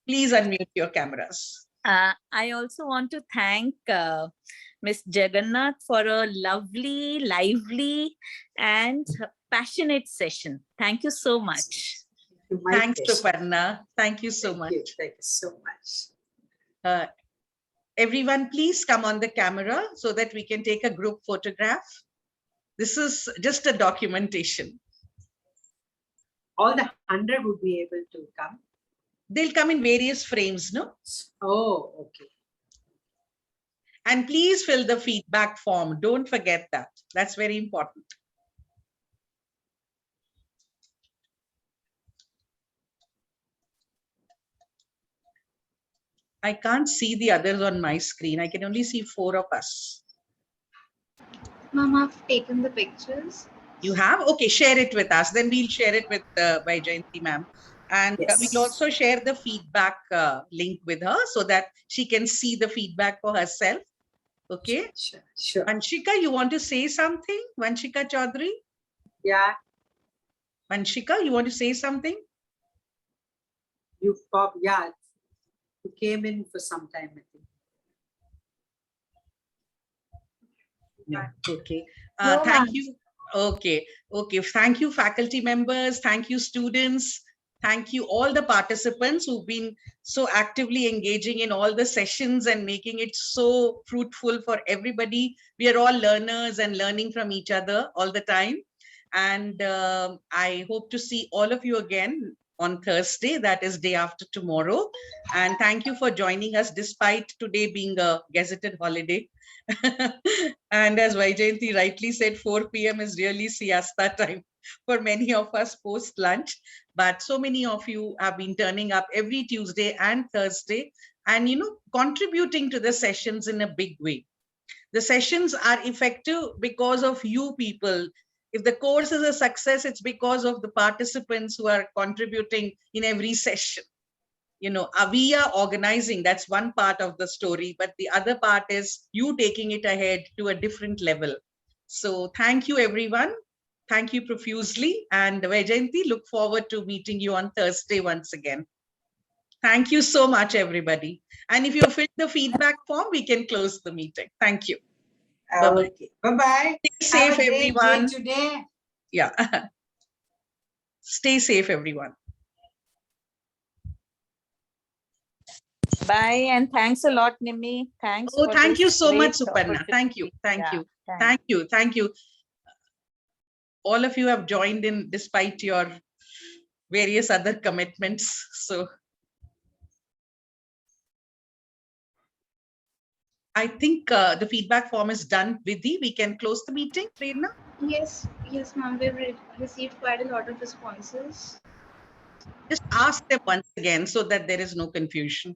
Please unmute your cameras. I also want to thank Ms. Jagannath for a lovely, lively and passionate session. Thank you so much. Thanks, Suparna. Thank you so much. Thank you so much. Everyone, please come on the camera so that we can take a group photograph. This is just a documentation. All the 100 would be able to come. They'll come in various frames, no? Oh, okay. And please fill the feedback form. Don't forget that. That's very important. I can't see the others on my screen. I can only see 4 of us. Ma'am, I've taken the pictures. You have? Okay, share it with us. Then we'll share it with Vaijayanti ma'am. And we'll also share the feedback link with her so that she can see the feedback for herself. Okay? Sure. Vanshika, you want to say something? Vanshika Chaudhary? Yeah. Vanshika, you want to say something? You came in for some time, I think. Yeah. Okay. Thank you. Okay. Thank you, faculty members. Thank you, students. Thank you, all the participants who've been so actively engaging in all the sessions and making it so fruitful for everybody. We are all learners and learning from each other all the time. And I hope to see all of you again on Thursday, that is day after tomorrow. And thank you for joining us despite today being a gazetted holiday. And as Vaijayanti rightly said, 4 p.m. is really siesta time for many of us post lunch. But so many of you have been turning up every Tuesday and Thursday and, contributing to the sessions in a big way. The sessions are effective because of you people. If the course is a success, it's because of the participants who are contributing in every session. We are organizing, that's one part of the story, but the other part is you taking it ahead to a different level. So thank you, everyone. Thank you profusely. And Vaijayanti, look forward to meeting you on Thursday once again. Thank you so much, everybody. And if you fill the feedback form, we can close the meeting. Thank you. Okay. Bye-bye. Stay safe, everyone. Today. Yeah. Stay safe, everyone. Bye, and thanks a lot, Nimi. Thanks. Oh, thank you so much, Suparna. Thank you. Thank you. All of you have joined in despite your various other commitments. So I think the feedback form is done, Vidhi. We can close the meeting, Prerna? Yes, ma'am. We've received quite a lot of responses. Just ask them once again so that there is no confusion.